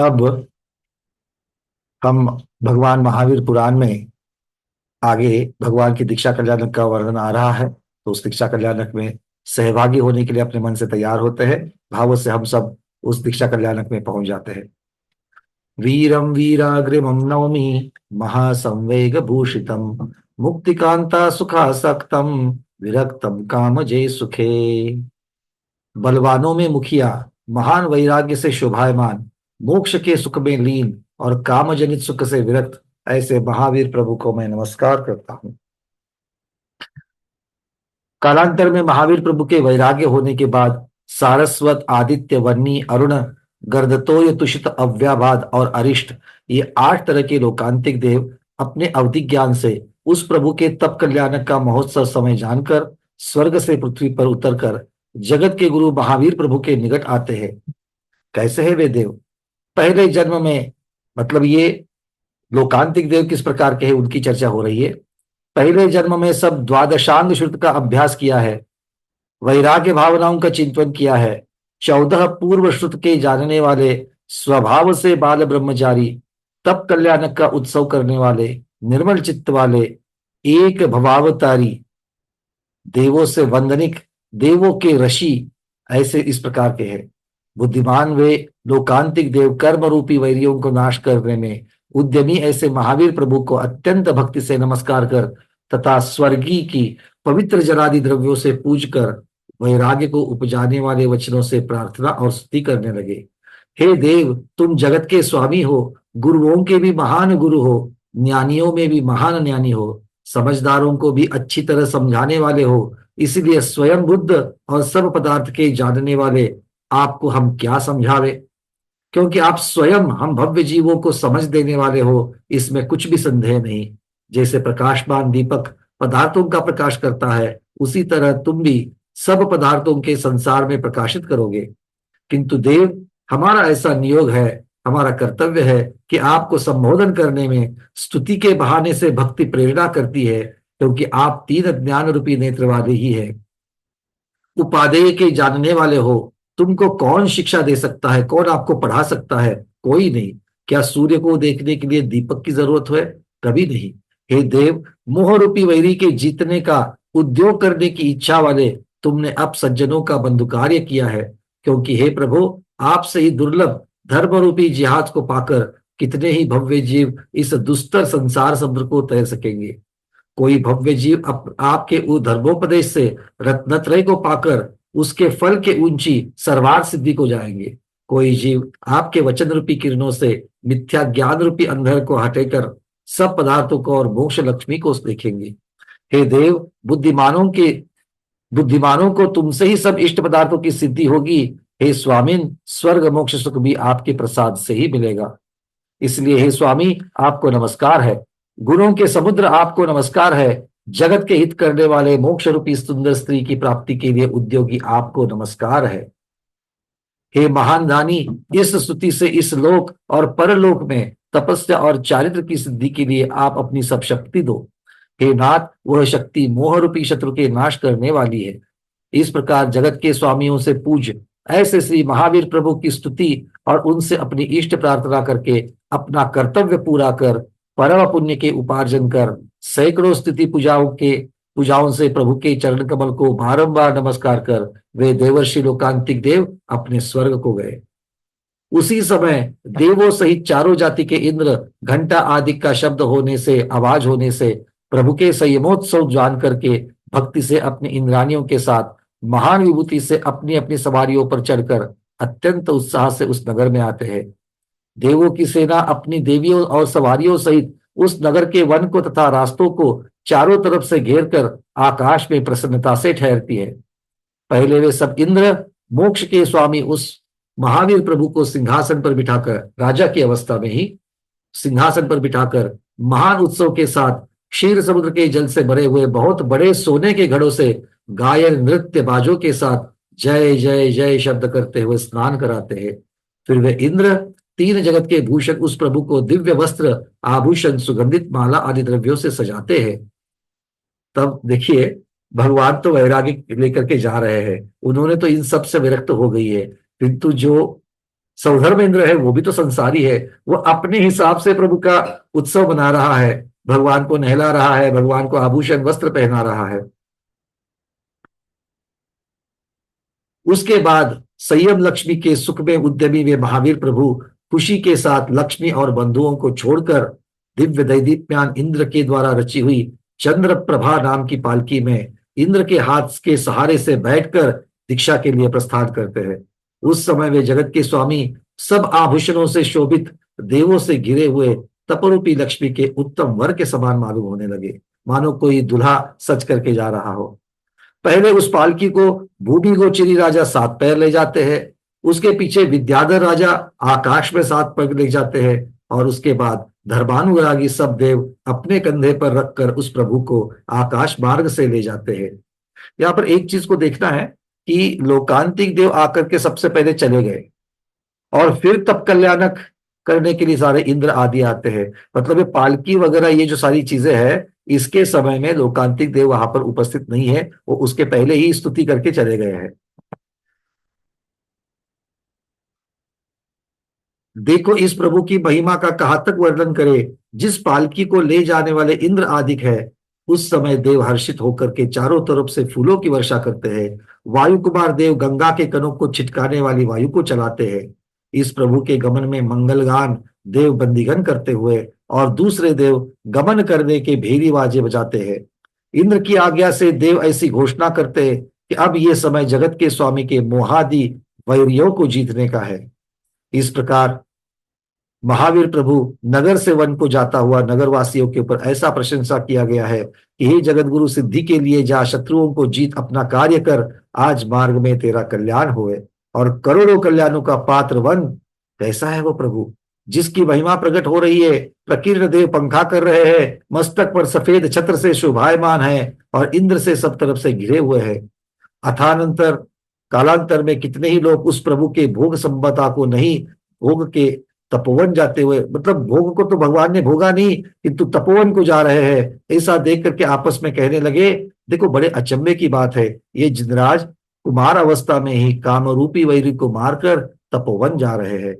अब हम भगवान महावीर पुराण में आगे भगवान की दीक्षा कल्याणक का वर्णन आ रहा है। तो उस दीक्षा कल्याणक में सहभागी होने के लिए अपने मन से तैयार होते हैं। भाव से हम सब उस दीक्षा कल्याणक में पहुंच जाते हैं। वीरम वीराग्रिमं नौमि महासंवेग भूषितम मुक्तिकांता सुखासक्तम विरक्तम कामजे सुखे। बलवानों में मुखिया, महान वैराग्य से शोभायमान, मोक्ष के सुख में लीन और कामजनित सुख से विरक्त ऐसे महावीर प्रभु को मैं नमस्कार करता हूँ। कालांतर में महावीर प्रभु के वैराग्य होने के बाद सारस्वत, आदित्य, वन्नी, अरुण, गर्दतोय, तुषित, अव्याभाद और अरिष्ट, ये 8 तरह के लोकांतिक देव अपने अवधि ज्ञान से उस प्रभु के तप कल्याणक का महोत्सव समय जानकर स्वर्ग से पृथ्वी पर उतरकर जगत के गुरु महावीर प्रभु के निकट आते हैं। कैसे है वे देव? पहले जन्म में, मतलब ये लोकांतिक देव किस प्रकार के हैं उनकी चर्चा हो रही है। पहले जन्म में सब द्वादशांग श्रुत का अभ्यास किया है, वैराग्य भावनाओं का चिंतन किया है, 14 पूर्व श्रुत के जानने वाले, स्वभाव से बाल ब्रह्मचारी, तप कल्याणक का उत्सव करने वाले, निर्मल चित्त वाले, एक भवावतारी, देवों से वंदनिक, देवों के ऋषि, ऐसे इस प्रकार के हैं। बुद्धिमान वे लोकांतिक देव कर्म रूपी वैरियों को नाश करने में उद्यमी ऐसे महावीर प्रभु को अत्यंत भक्ति से नमस्कार कर तथा स्वर्गीय की पवित्र जलादि द्रव्यों से पूज कर वैराग्य को उपजाने वाले वचनों से प्रार्थना और स्तुति करने लगे। हे देव, तुम जगत के स्वामी हो, गुरुओं के भी महान गुरु हो, ज्ञानियों में भी महान ज्ञानी हो, समझदारों को भी अच्छी तरह समझाने वाले हो। इसलिए स्वयं बुद्ध और सब पदार्थ के जानने वाले आपको हम क्या समझावे, क्योंकि आप स्वयं हम भव्य जीवों को समझ देने वाले हो, इसमें कुछ भी संदेह नहीं। जैसे प्रकाशमान दीपक पदार्थों का प्रकाश करता है, उसी तरह तुम भी सब पदार्थों के संसार में प्रकाशित करोगे। किंतु देव, हमारा ऐसा नियोग है, हमारा कर्तव्य है कि आपको संबोधन करने में स्तुति के बहाने से भक्ति प्रेरणा करती है, क्योंकि आप 3 ज्ञान रूपी नेत्र वाले ही है, उपादेय के जानने वाले हो। तुमको कौन शिक्षा दे सकता है, कौन आपको पढ़ा सकता है? कोई नहीं। क्या सूर्य को देखने के लिए दीपक की जरूरत है? कभी नहीं। हे देव, मोह रूपी वैरी के जीतने का उद्योग करने की इच्छा वाले, तुमने अब सज्जनों का बंधु कार्य किया है, क्योंकि हे प्रभु, आपसे ही दुर्लभ धर्म रूपी जिहाद को पाकर कितने ही भव्य जीव इस दुस्तर संसार समुद्र को तैर सकेंगे। कोई भव्य जीव आपके धर्मोपदेश से रत्नत्रय को पाकर उसके फल के ऊंची सर्वार्थ सिद्धि को जाएंगे। कोई जीव आपके वचन रूपी किरणों से मिथ्या ज्ञान रूपी अंधेर को हटेकर सब पदार्थों को और मोक्ष लक्ष्मी को देखेंगे। हे देव, बुद्धिमानों को तुमसे ही सब इष्ट पदार्थों की सिद्धि होगी। हे स्वामिन, स्वर्ग मोक्ष सुख भी आपके प्रसाद से ही मिलेगा। इसलिए हे स्वामी, आपको नमस्कार है। गुणों के समुद्र, आपको नमस्कार है। जगत के हित करने वाले मोक्ष रूपी सुंदर स्त्री की प्राप्ति के लिए उद्योगी, आपको नमस्कार है। हे महान दानी, इस स्तुति से इस लोक और परलोक में तपस्या और चारित्र की सिद्धि के लिए आप अपनी सब शक्ति दो। हे नाथ, वह शक्ति मोह रूपी शत्रु के नाश करने वाली है। इस प्रकार जगत के स्वामियों से पूज ऐसे श्री महावीर प्रभु की स्तुति और उनसे अपनी इष्ट प्रार्थना करके अपना कर्तव्य पूरा कर परम पुण्य के उपार्जन कर सैकड़ों स्तुति पूजाओं से प्रभु के चरण कमल को बारंबार नमस्कार कर वे देवर्षि लोकांतिक देव अपने स्वर्ग को गए। उसी समय देवों सहित चारों जाति के इंद्र घंटा आदि का शब्द होने से, आवाज होने से प्रभु के संयमोत्सव जान करके भक्ति से अपने इंद्रानियों के साथ महान विभूति से अपनी अपनी सवारियों पर चढ़कर अत्यंत उत्साह से उस नगर में आते हैं। देवों की सेना अपनी देवियों और सवारियों सहित उस नगर के वन को तथा रास्तों को चारों तरफ से घेर कर आकाश में प्रसन्नता से ठहरती है। पहले वे सब इंद्र मोक्ष के स्वामी उस महावीर प्रभु को सिंहासन पर बिठाकर, राजा की अवस्था में ही सिंहासन पर बिठाकर महान उत्सव के साथ क्षीर समुद्र के जल से भरे हुए बहुत बड़े सोने के घड़ों से गायन नृत्य बाजों के साथ जय जय जय शब्द करते हुए स्नान कराते हैं। फिर वे इंद्र 3 जगत के भूषण उस प्रभु को दिव्य वस्त्र, आभूषण, सुगंधित माला आदि द्रव्यों से सजाते हैं। तब देखिए, भगवान तो वैराग्य लेकर के जा रहे हैं, उन्होंने तो इन सब से विरक्त हो गई है, किंतु जो सौधर्म इंद्र है वो भी तो संसारी है, वो अपने हिसाब से प्रभु का उत्सव बना रहा है, भगवान को नहला रहा है, भगवान को आभूषण वस्त्र पहना रहा है। उसके बाद संयम लक्ष्मी के सुख में उद्यमी वे महावीर प्रभु खुशी के साथ लक्ष्मी और बंधुओं को छोड़कर दिव्य दैदीप्यमान इंद्र के द्वारा रची हुई चंद्र प्रभा नाम की पालकी में इंद्र के हाथ के सहारे से बैठकर दीक्षा के लिए प्रस्थान करते हैं। उस समय वे जगत के स्वामी सब आभूषणों से शोभित देवों से घिरे हुए तपरूपी लक्ष्मी के उत्तम वर के समान मालूम होने लगे, मानो कोई दूल्हा सज करके जा रहा हो। पहले उस पालकी को भूमि गोचरी राजा सात पैर ले जाते हैं, उसके पीछे विद्याधर राजा आकाश में सात पैर ले जाते हैं, और उसके बाद धर्मानुरागी सब देव अपने कंधे पर रखकर उस प्रभु को आकाश मार्ग से ले जाते हैं। यहाँ पर एक चीज को देखना है कि लोकांतिक देव आकर के सबसे पहले चले गए और फिर तब कल्याणक करने के लिए सारे इंद्र आदि आते हैं। मतलब ये पालकी वगैरह ये जो सारी चीजें हैं, इसके समय में लोकांतिक देव वहां पर उपस्थित नहीं है, वो उसके पहले ही स्तुति करके चले गए हैं। देखो इस प्रभु की महिमा का कहाँ तक वर्णन करे। जिस पालकी को ले जाने वाले इंद्र आदिक है, उस समय देव हर्षित होकर के चारों तरफ से फूलों की वर्षा करते हैं। वायु कुमार देव गंगा के कणों को छिटकाने वाली वायु को चलाते हैं। इस प्रभु के गमन में मंगलगान देव बंदीगण करते हुए और दूसरे देव गमन करने के भेरी बाजे बजाते हैं। इंद्र की आज्ञा से देव ऐसी घोषणा करते हैं कि अब ये समय जगत के स्वामी के मोहादि वैरियों को जीतने का है। इस प्रकार महावीर प्रभु नगर से वन को जाता हुआ नगरवासियों के ऊपर ऐसा प्रशंसा किया गया है कि हे जगत गुरु, सिद्धि के लिए जा, शत्रुओं को जीत, अपना कार्य कर, आज मार्ग में तेरा कल्याण होए। और करोड़ों कल्याणों का पात्र वन कैसा है वो प्रभु, जिसकी महिमा प्रकट हो रही है। प्रकीर्ण देव पंखा कर रहे हैं, मस्तक पर सफेद छत्र से शोभायमान है और इंद्र से सब तरफ से घिरे हुए हैं। अथानंतर कालांतर में कितने ही लोग उस प्रभु के भोग संपदा को नहीं भोग के तपोवन जाते हुए, मतलब भोग को तो भगवान ने भोगा नहीं किंतु तपोवन को जा रहे हैं, ऐसा देख करके आपस में कहने लगे। देखो बड़े अचंभे की बात है, ये जिनराज कुमार अवस्था में ही कामरूपी वैरी को मारकर तपोवन जा रहे हैं।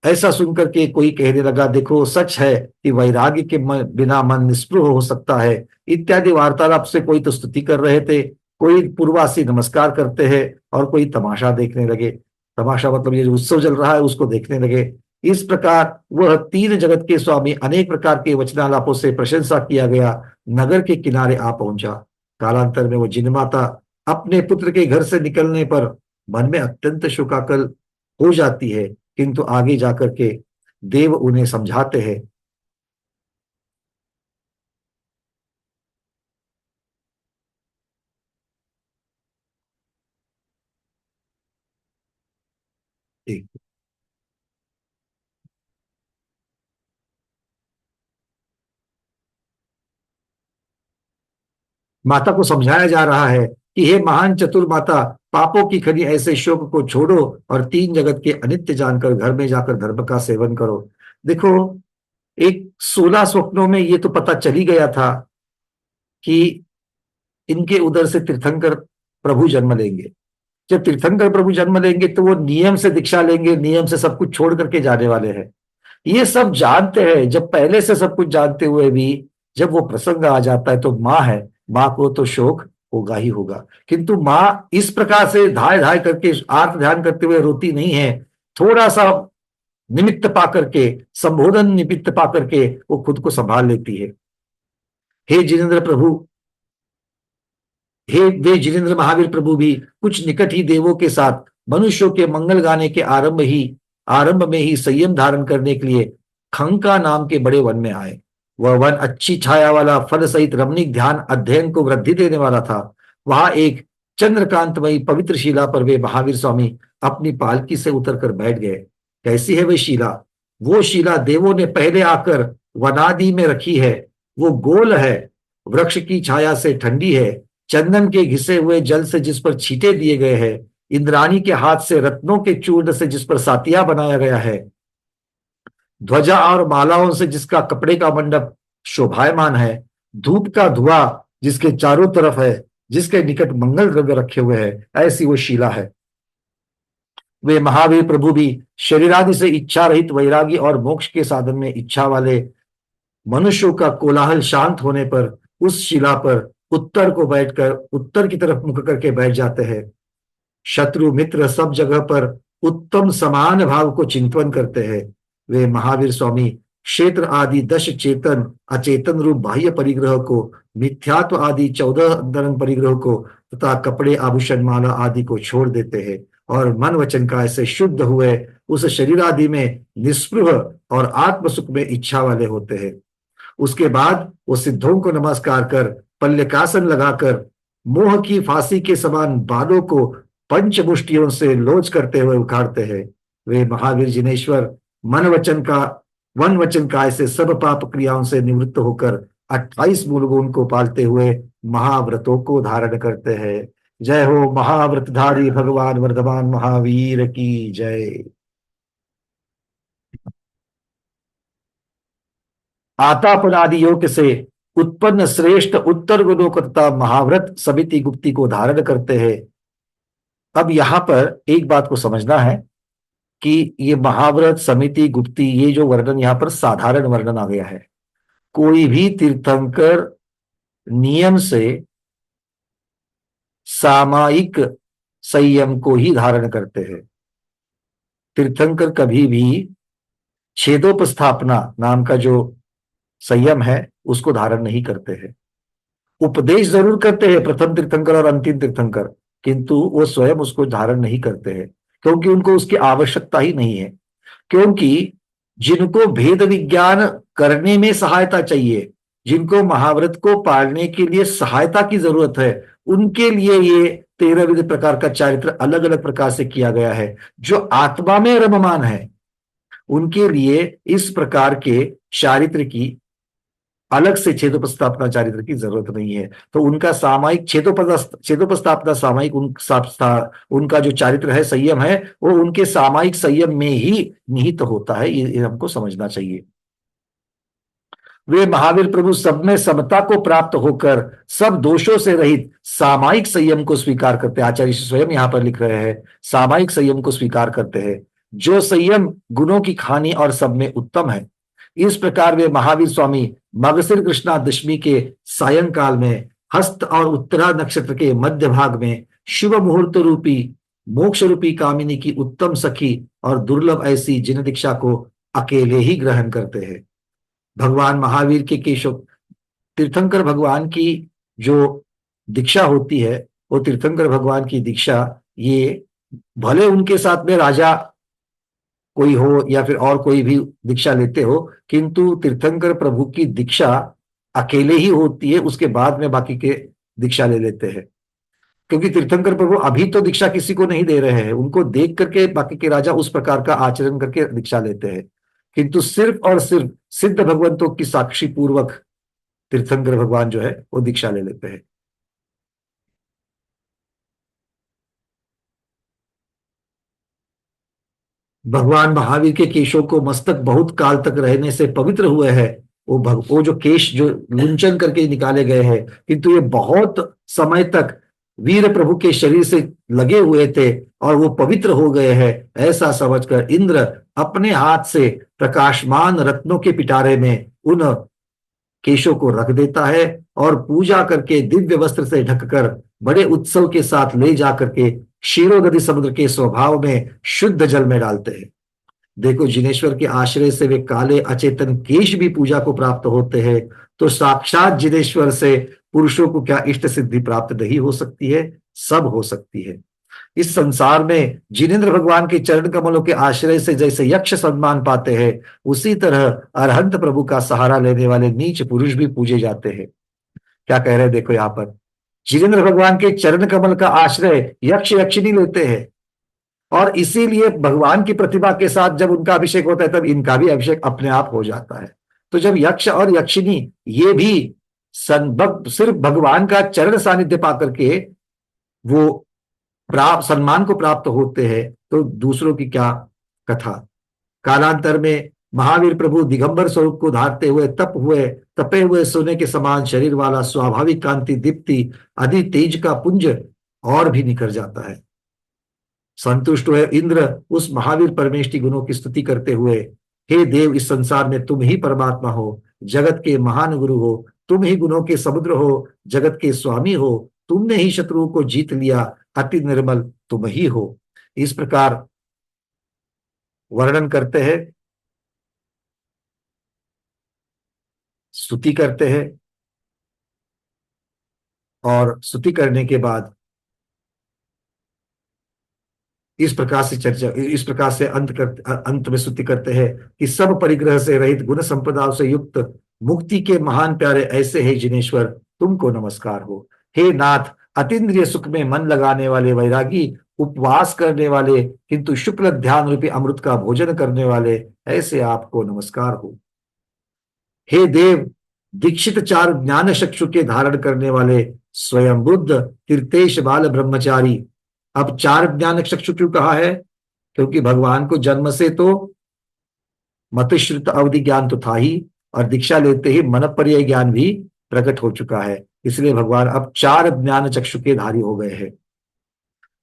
ऐसा सुनकर के कोई कहने लगा, देखो सच है कि वैराग्य के बिना मन निस्पृह हो सकता है, इत्यादि वार्तालाप से कोई तो स्तुति कर रहे थे, कोई पूर्वासी नमस्कार करते हैं और कोई तमाशा देखने लगे। तमाशा मतलब ये जो उत्सव चल रहा है उसको देखने लगे। इस प्रकार वह तीन जगत के स्वामी अनेक प्रकार के वचनालापों से प्रशंसा किया गया नगर के किनारे आ पहुंचा। कालांतर में वो जिनमाता अपने पुत्र के घर से निकलने पर मन में अत्यंत शोकाकुल हो जाती है, किंतु आगे जाकर के देव उन्हें समझाते हैं। ठीक। माता को समझाया जा रहा है कि हे महान चतुर माता, पापों की खनी ऐसे शोक को छोड़ो और तीन जगत के अनित्य जानकर घर में जाकर धर्म का सेवन करो। देखो एक 16 स्वप्नों में ये तो पता चली गया था कि इनके उदर से तीर्थंकर प्रभु जन्म लेंगे। जब तीर्थंकर प्रभु जन्म लेंगे तो वो नियम से दीक्षा लेंगे, नियम से सब कुछ छोड़ करके जाने वाले हैं। ये सब जानते हैं, जब पहले से सब कुछ जानते हुए भी जब वो प्रसंग आ जाता है तो माँ है, माँ को तो शोक होगा ही होगा, किंतु माँ इस प्रकार से धाय धाय करके आर्त ध्यान करते हुए रोती नहीं है। थोड़ा सा निमित्त पा करके, संबोधन निमित्त पा करके वो खुद को संभाल लेती है। हे जिनेन्द्र प्रभु, हे वे जिनेन्द्र महावीर प्रभु भी कुछ निकट ही देवों के साथ मनुष्यों के मंगल गाने के आरंभ में ही संयम धारण करने के लिए खंका नाम के बड़े वन में आए। वह वन अच्छी छाया वाला, फल सहित रमणीक, ध्यान अध्ययन को वृद्धि देने वाला था। वहां एक चंद्रकांतमयी पवित्र शिला पर वे महावीर स्वामी अपनी पालकी से उतर कर बैठ गए। कैसी है वे शिला? वो शिला देवों ने पहले आकर वनादि में रखी है। वो गोल है, वृक्ष की छाया से ठंडी है, चंदन के घिसे हुए जल से जिस पर छींटे दिए गए हैं, इंद्राणी के हाथ से रत्नों के चूर्ण से जिस पर सातिया बनाया गया है, ध्वजा और मालाओं से जिसका कपड़े का मंडप शोभायमान है, धूप का धुआं जिसके चारों तरफ है, जिसके निकट मंगल द्रव्य रखे हुए हैं, ऐसी वो शिला है। वे महावीर प्रभु भी शरीरादि से इच्छा रहित वैरागी और मोक्ष के साधन में इच्छा वाले मनुष्यों का कोलाहल शांत होने पर उस शिला पर उत्तर को बैठकर उत्तर की तरफ मुख करके बैठ जाते हैं। शत्रु मित्र सब जगह पर उत्तम समान भाव को चिंतन करते हैं। वे महावीर स्वामी क्षेत्र आदि 10 चेतन अचेतन रूप बाह्य परिग्रह को, मिथ्यात्व आदि 14 अंतरंग परिग्रह को तथा कपड़े आभूषण माला आदि को छोड़ देते हैं और मन वचन काय से शुद्ध हुए उस शरीर आदि में निस्पृह और आत्म सुख में इच्छा वाले होते हैं। उसके बाद वो सिद्धों को नमस्कार कर पल्लकासन लगाकर मोह की फांसी के समान बालों को पंचमुष्टियों से लोच करते हुए उखाड़ते हैं। वे महावीर जिनेश्वर वन वचन काय से सब पाप क्रियाओं से निवृत्त होकर 28 मूल गुण को पालते हुए महाव्रतों को धारण करते हैं। जय हो महाव्रतधारी भगवान वर्धमान महावीर की जय। आतापनादि योग से उत्पन्न श्रेष्ठ उत्तर गुणों को तथा महाव्रत समिति गुप्ति को धारण करते हैं। अब यहां पर एक बात को समझना है कि ये महाव्रत समिति गुप्ति ये जो वर्णन यहां पर साधारण वर्णन आ गया है। कोई भी तीर्थंकर नियम से सामायिक संयम को ही धारण करते हैं। तीर्थंकर कभी भी छेदोपस्थापना नाम का जो संयम है उसको धारण नहीं करते हैं। उपदेश जरूर करते हैं प्रथम तीर्थंकर और अंतिम तीर्थंकर, किंतु वो स्वयं उसको धारण नहीं करते हैं क्योंकि उनको उसकी आवश्यकता ही नहीं है। क्योंकि जिनको भेद विज्ञान करने में सहायता चाहिए, जिनको महाव्रत को पालने के लिए सहायता की जरूरत है, उनके लिए ये 13 विविध प्रकार का चारित्र अलग अलग प्रकार से किया गया है। जो आत्मा में रममान है उनके लिए इस प्रकार के चारित्र की अलग से छेदोपस्थापना चारित्र की जरूरत नहीं है। तो उनका सामायिक छेदोपस्थापना सामायिक उनका जो चारित्र है संयम है वो उनके सामायिक संयम में ही निहित होता है। ये हमको समझना चाहिए। वे महावीर प्रभु सब में समता को प्राप्त होकर सब दोषों से रहित सामायिक संयम को स्वीकार करते हैं। आचार्य स्वयं यहाँ पर लिख रहे हैं सामायिक संयम को स्वीकार करते हैं, जो संयम गुणों की खानी और सब में उत्तम है। इस प्रकार वे महावीर स्वामी मगशिर कृष्णा दशमी के सायंकाल में हस्त और उत्तरा नक्षत्र के मध्य भाग में शुभ मुहूर्त रूपी मोक्ष रूपी कामिनी की उत्तम सखी और दुर्लभ ऐसी जिन दीक्षा को अकेले ही ग्रहण करते हैं। भगवान महावीर के केशव तीर्थंकर भगवान की जो दीक्षा होती है वो तीर्थंकर भगवान की दीक्षा ये भले उनके साथ में राजा कोई हो या फिर और कोई भी दीक्षा लेते हो, किंतु तीर्थंकर प्रभु की दीक्षा अकेले ही होती है। उसके बाद में बाकी के दीक्षा ले लेते हैं, क्योंकि तीर्थंकर प्रभु अभी तो दीक्षा किसी को नहीं दे रहे हैं। उनको देख करके बाकी के राजा उस प्रकार का आचरण करके दीक्षा लेते हैं, किंतु सिर्फ और सिर्फ सिद्ध भगवंतों की साक्षी पूर्वक तीर्थंकर भगवान जो है वो दीक्षा ले लेते हैं। भगवान महावीर के केशों को मस्तक बहुत काल तक रहने से पवित्र हुए हैं। वो जो केश जो लुंचन करके निकाले गए हैं, किंतु ये बहुत समय तक वीर प्रभु के शरीर से लगे हुए थे और वो पवित्र हो गए हैं, ऐसा समझकर इंद्र अपने हाथ से प्रकाशमान रत्नों के पिटारे में उन केशों को रख देता है और पूजा करके दिव्य वस्त्र से ढककर बड़े उत्सव के साथ ले जाकर के क्षीरोदधि समुद्र के स्वभाव में शुद्ध जल में डालते हैं। देखो, जिनेश्वर के आश्रय से वे काले अचेतन केश भी पूजा को प्राप्त होते हैं, तो साक्षात जिनेश्वर से पुरुषों को क्या इष्ट सिद्धि प्राप्त नहीं हो सकती है? सब हो सकती है। इस संसार में जिनेन्द्र भगवान के चरण कमलों के आश्रय से जैसे यक्ष सम्मान पाते हैं, उसी तरह अरहंत प्रभु का सहारा लेने वाले नीच पुरुष भी पूजे जाते हैं। क्या कह रहे हैं? देखो यहाँ पर जिनेन्द्र भगवान के चरण कमल का आश्रय यक्ष यक्षिणी लेते हैं, और इसीलिए भगवान की प्रतिभा के साथ जब उनका अभिषेक होता है तब इनका भी अभिषेक अपने आप हो जाता है। तो जब यक्ष और यक्षिणी ये भी सिर्फ भगवान का चरण सानिध्य पा करके वो सम्मान को प्राप्त होते हैं, तो दूसरों की क्या कथा। कालांतर में महावीर प्रभु दिगंबर स्वरूप को धारते हुए तपे हुए सोने के समान शरीर वाला स्वाभाविक कांति दीप्ति आदि तेज का पुंज और भी निखर जाता है। संतुष्ट हुए इंद्र उस महावीर परमेश की गुणों की स्तुति करते हुए, हे देव, इस संसार में तुम ही परमात्मा हो, जगत के महान गुरु हो, तुम ही गुणों के समुद्र हो, जगत के स्वामी हो, तुमने ही शत्रुओं को जीत लिया, अति निर्मल तुम ही हो। इस प्रकार वर्णन करते हैं, स्तुति करते हैं, और स्तुति करने के बाद इस प्रकार से अंत में स्तुति करते हैं कि सब परिग्रह से रहित गुण संपदाओं से युक्त मुक्ति के महान प्यारे ऐसे हे जिनेश्वर, तुमको नमस्कार हो। हे नाथ, अतीन्द्रिय सुख में मन लगाने वाले वैरागी, उपवास करने वाले किंतु शुक्ल ध्यान रूपी अमृत का भोजन करने वाले ऐसे आपको नमस्कार हो। हे देव, दीक्षित चार ज्ञान चक्षु के धारण करने वाले स्वयं बुद्ध तीर्थेश बाल ब्रह्मचारी। अब चार ज्ञान चक्षु क्यों कहा है? क्योंकि भगवान को जन्म से तो मतश्रुत अवधि ज्ञान तो था ही, और दीक्षा लेते ही मनपर्य ज्ञान भी प्रकट हो चुका है, इसलिए भगवान अब चार ज्ञान चक्षु के धारी हो गए हैं।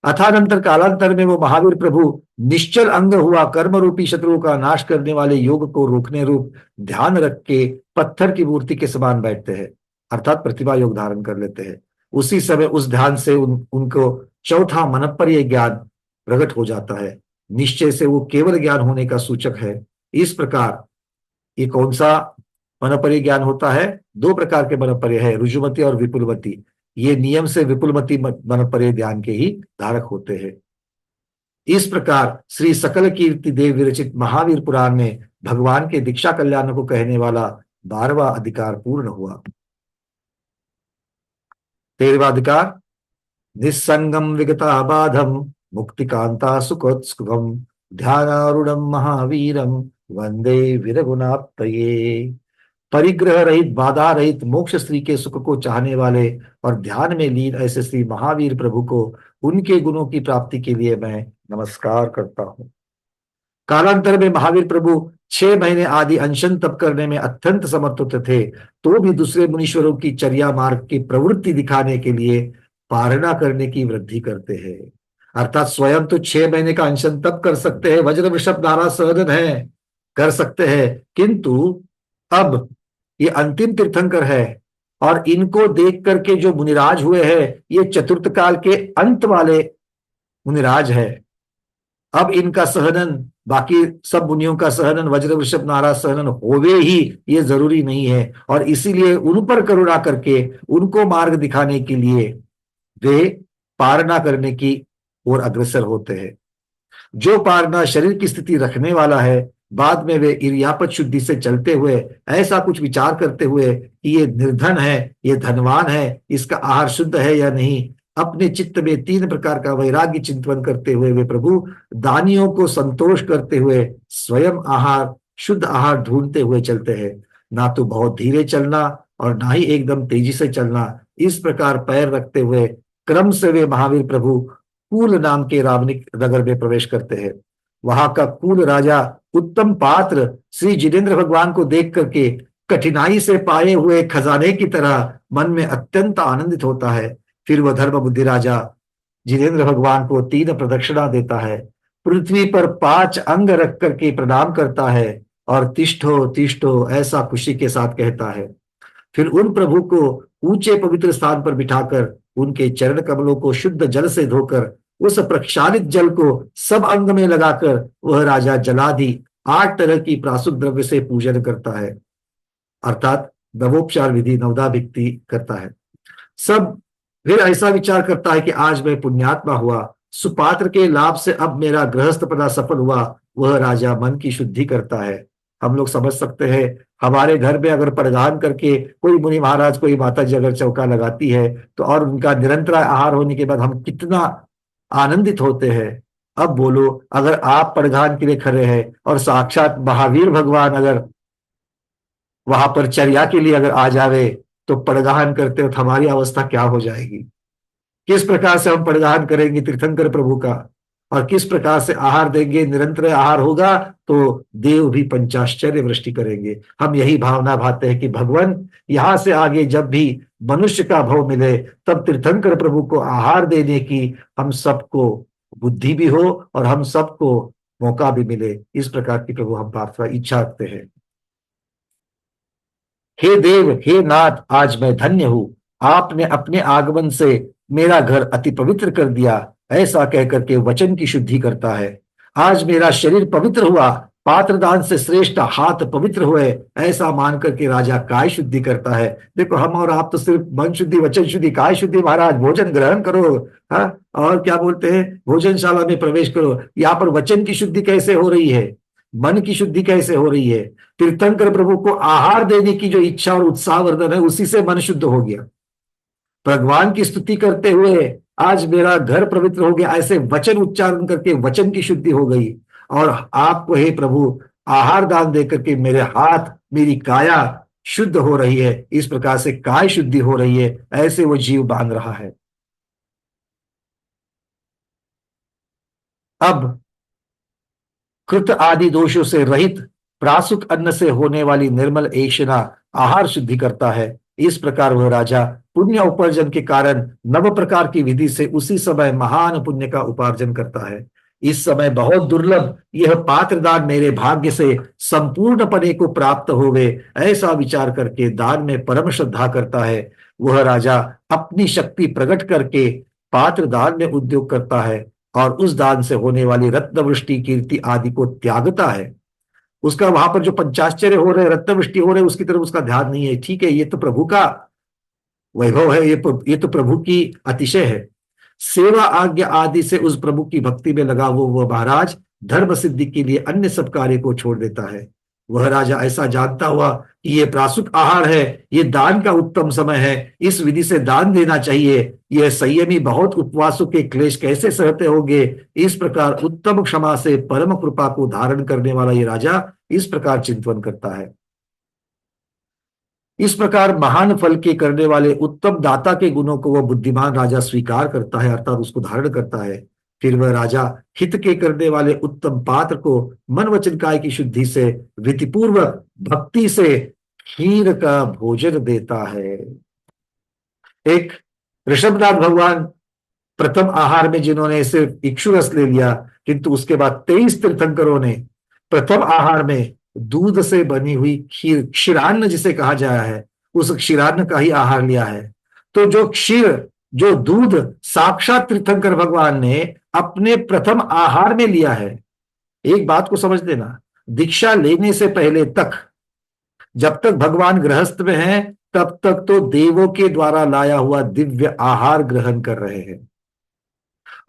अथानंतर कालांतर में वो महावीर प्रभु निश्चल अंग हुआ कर्म रूपी शत्रुओं का नाश करने वाले योग को रोकने रूप ध्यान रख के पत्थर की मूर्ति के समान बैठते हैं, अर्थात प्रतिभा योग धारण कर लेते हैं। उसी समय उस ध्यान से उनको चौथा मनपर्य ज्ञान प्रकट हो जाता है। निश्चय से वो केवल ज्ञान होने का सूचक है। इस प्रकार ये कौन सा मनपर्य ज्ञान होता है? दो प्रकार के मनपर्य है, रुजुमती और विपुलमती। ये नियम से विपुलमती मनपर्य ज्ञान के ही धारक होते हैं। इस प्रकार श्री सकल कीर्ति देव विरचित महावीर पुराण में भगवान के दीक्षा कल्याण को कहने वाला 12वां अधिकार पूर्ण हुआ। 13वां अधिकार, निस्संगम विगता बाधम मुक्तिकांता सुखोत्सुकम ध्यानारूढ़म महावीरम वंदे विरगुणाप्तये। परिग्रह रहित, बाधा रहित, मोक्ष श्री के सुख को चाहने वाले और ध्यान में लीन ऐसे श्री महावीर प्रभु को उनके गुणों की प्राप्ति के लिए मैं नमस्कार करता हूँ। कालांतर में महावीर प्रभु 6 महीने आदि अनशन तप करने में अत्यंत समर्थ होते थे, तो भी दूसरे मुनीश्वरों की चर्या मार्ग की प्रवृत्ति दिखाने के लिए पारणा करने की वृद्धि करते हैं। अर्थात स्वयं तो 6 महीने का अनशन तप कर सकते हैं, वज्र वृषभ नारा सहदन है, कर सकते हैं, किंतु अब ये अंतिम तीर्थंकर है और इनको देख करके जो मुनिराज हुए हैं, ये चतुर्थ काल के अंत वाले मुनिराज है। अब इनका सहनन, बाकी सब मुनियों का सहनन, वज्र वृषभ नारा सहनन होवे ही, ये जरूरी नहीं है, और इसीलिए उन पर करुणा करके उनको मार्ग दिखाने के लिए वे पारणा करने की ओर अग्रसर होते हैं। जो पारणा शरीर की स्थिति रखने वाला है, बाद में वे इर्यापत शुद्धि से चलते हुए ऐसा कुछ विचार करते हुए कि ये निर्धन है, ये धनवान है, इसका आहार शुद्ध है या नहीं, अपने चित्त में 3 प्रकार का वैराग्य चिंतन करते हुए वे प्रभु दानियों को संतोष करते हुए स्वयं आहार, शुद्ध आहार ढूंढते हुए चलते हैं। ना तो बहुत धीरे चलना और ना ही एकदम तेजी से चलना, इस प्रकार पैर रखते हुए क्रम से वे महावीर प्रभु कूल नाम के रावणिक नगर में प्रवेश करते हैं। वहां का कूल राजा उत्तम पात्र श्री जिनेन्द्र भगवान को देख करके कठिनाई से पाए हुए खजाने की तरह मन में अत्यंत आनंदित होता है। फिर वह धर्म बुद्धि राजा जिनेन्द्र भगवान को 3 प्रदक्षिणा देता है, पृथ्वी पर 5 अंग रख करके प्रणाम करता है और तिष्ठो तिष्ठो ऐसा खुशी के साथ कहता है। फिर उन प्रभु को ऊंचे पवित्र स्थान पर बिठाकर उनके चरण कमलों को शुद्ध जल से धोकर उस प्रक्षालित जल को सब अंग में लगाकर वह राजा जलादि 8 तरह की प्रासुक द्रव्य से पूजन करता है, अर्थात नवोपचार विधि, नवदा भिक्ति करता है। सब फिर ऐसा विचार करता है कि आज मैं पुण्यात्मा हुआ, सुपात्र के लाभ से अब मेरा गृहस्थपना सफल हुआ। वह राजा मन की शुद्धि करता है। हम लोग समझ सकते हैं, हमारे घर में अगर परिधान करके कोई मुनि महाराज, कोई माता जी अगर चौका लगाती है तो, और उनका निरंतर आहार होने के बाद हम कितना आनंदित होते हैं। अब बोलो, अगर आप परिधान के लिए खड़े हैं और साक्षात महावीर भगवान अगर वहां पर चर्या के लिए अगर आ जावे तो परिधान करते वक्त हमारी अवस्था क्या हो जाएगी? किस प्रकार से हम परिधान करेंगे तीर्थंकर प्रभु का, और किस प्रकार से आहार देंगे, निरंतर आहार होगा तो देव भी पंचाश्चर्य वृष्टि करेंगे। हम यही भावना भाते हैं कि भगवान यहां से आगे जब भी मनुष्य का भव मिले तब तीर्थंकर प्रभु को आहार देने की हम सबको बुद्धि भी हो और हम सबको मौका भी मिले, इस प्रकार की प्रभु हम प्रार्थना इच्छा रखते हैं। हे देव, हे नाथ, आज मैं धन्य हूं, आपने अपने आगमन से मेरा घर अति पवित्र कर दिया। ऐसा कहकर के वचन की शुद्धि करता है। आज मेरा शरीर पवित्र हुआ, पात्रदान से श्रेष्ठ हाथ पवित्र हुए, ऐसा मान करके राजा काय शुद्धि करता है। देखो, हम और आप तो सिर्फ मन शुद्धि, वचन शुद्धि, काय शुद्धि, महाराज भोजन ग्रहण करो, हाँ, और क्या बोलते हैं, भोजनशाला में प्रवेश करो। यहाँ पर वचन की शुद्धि कैसे हो रही है, मन की शुद्धि कैसे हो रही है? तीर्थंकर प्रभु को आहार देने की जो इच्छा और उत्साह वर्धन है, उसी से मन शुद्ध हो गया। भगवान की स्तुति करते हुए आज मेरा घर पवित्र हो गया, ऐसे वचन उच्चारण करके वचन की शुद्धि हो गई। और आपको हे प्रभु आहार दान देकर के मेरे हाथ, मेरी काया शुद्ध हो रही है। इस प्रकार से काय शुद्धि हो रही है, ऐसे वो जीव बांध रहा है। अब कृत आदि दोषों से रहित प्रासुक अन्न से होने वाली निर्मल एषणा आहार शुद्धि करता है। इस प्रकार वह राजा पुण्य उपार्जन के कारण नव प्रकार की विधि से उसी समय महान पुण्य का उपार्जन करता है। इस समय बहुत दुर्लभ यह पात्रदान मेरे भाग्य से संपूर्ण पने को प्राप्त होवे, ऐसा विचार करके दान में परम श्रद्धा करता है। वह राजा अपनी शक्ति प्रकट करके पात्र दान में उद्योग करता है और उस दान से होने वाली रत्न वृष्टि, कीर्ति आदि को त्यागता है। उसका वहां पर जो पंचाश्चर्य हो रहे, रत्न वृष्टि हो रहे, उसकी तरफ उसका ध्यान नहीं है। ठीक है, ये तो प्रभु का वैभव है, ये तो प्रभु की अतिशय है। सेवा आज्ञा आदि से उस प्रभु की भक्ति में लगा वो महाराज धर्म सिद्धि के लिए अन्य सब कार्य को छोड़ देता है। वह राजा ऐसा जानता हुआ कि ये प्रासुक आहार है, ये दान का उत्तम समय है, इस विधि से दान देना चाहिए, यह संयमी बहुत उपवासों के क्लेश कैसे सहते होंगे, इस प्रकार उत्तम क्षमा से परम कृपा को धारण करने वाला ये राजा इस प्रकार चिंतन करता है। इस प्रकार महान फल के करने वाले उत्तम दाता के गुणों को वह बुद्धिमान राजा स्वीकार करता है, अर्थात उसको धारण करता है। फिर वह राजा हित के करने वाले उत्तम पात्र को मन वचन काय की शुद्धि से विधिपूर्वक भक्ति से खीर का भोजन देता है। एक ऋषभनाथ भगवान प्रथम आहार में जिन्होंने सिर्फ इक्षु रस ले लिया, किंतु उसके बाद 23 तीर्थंकरों ने प्रथम आहार में दूध से बनी हुई खीर, क्षीरान्न जिसे कहा जाया है, उस क्षीरान्न का ही आहार लिया है। तो जो क्षीर, जो दूध साक्षात तीर्थंकर भगवान ने अपने प्रथम आहार में लिया है। एक बात को समझ लेना, दीक्षा लेने से पहले तक, जब तक भगवान गृहस्थ में हैं, तब तक तो देवों के द्वारा लाया हुआ दिव्य आहार ग्रहण कर रहे हैं।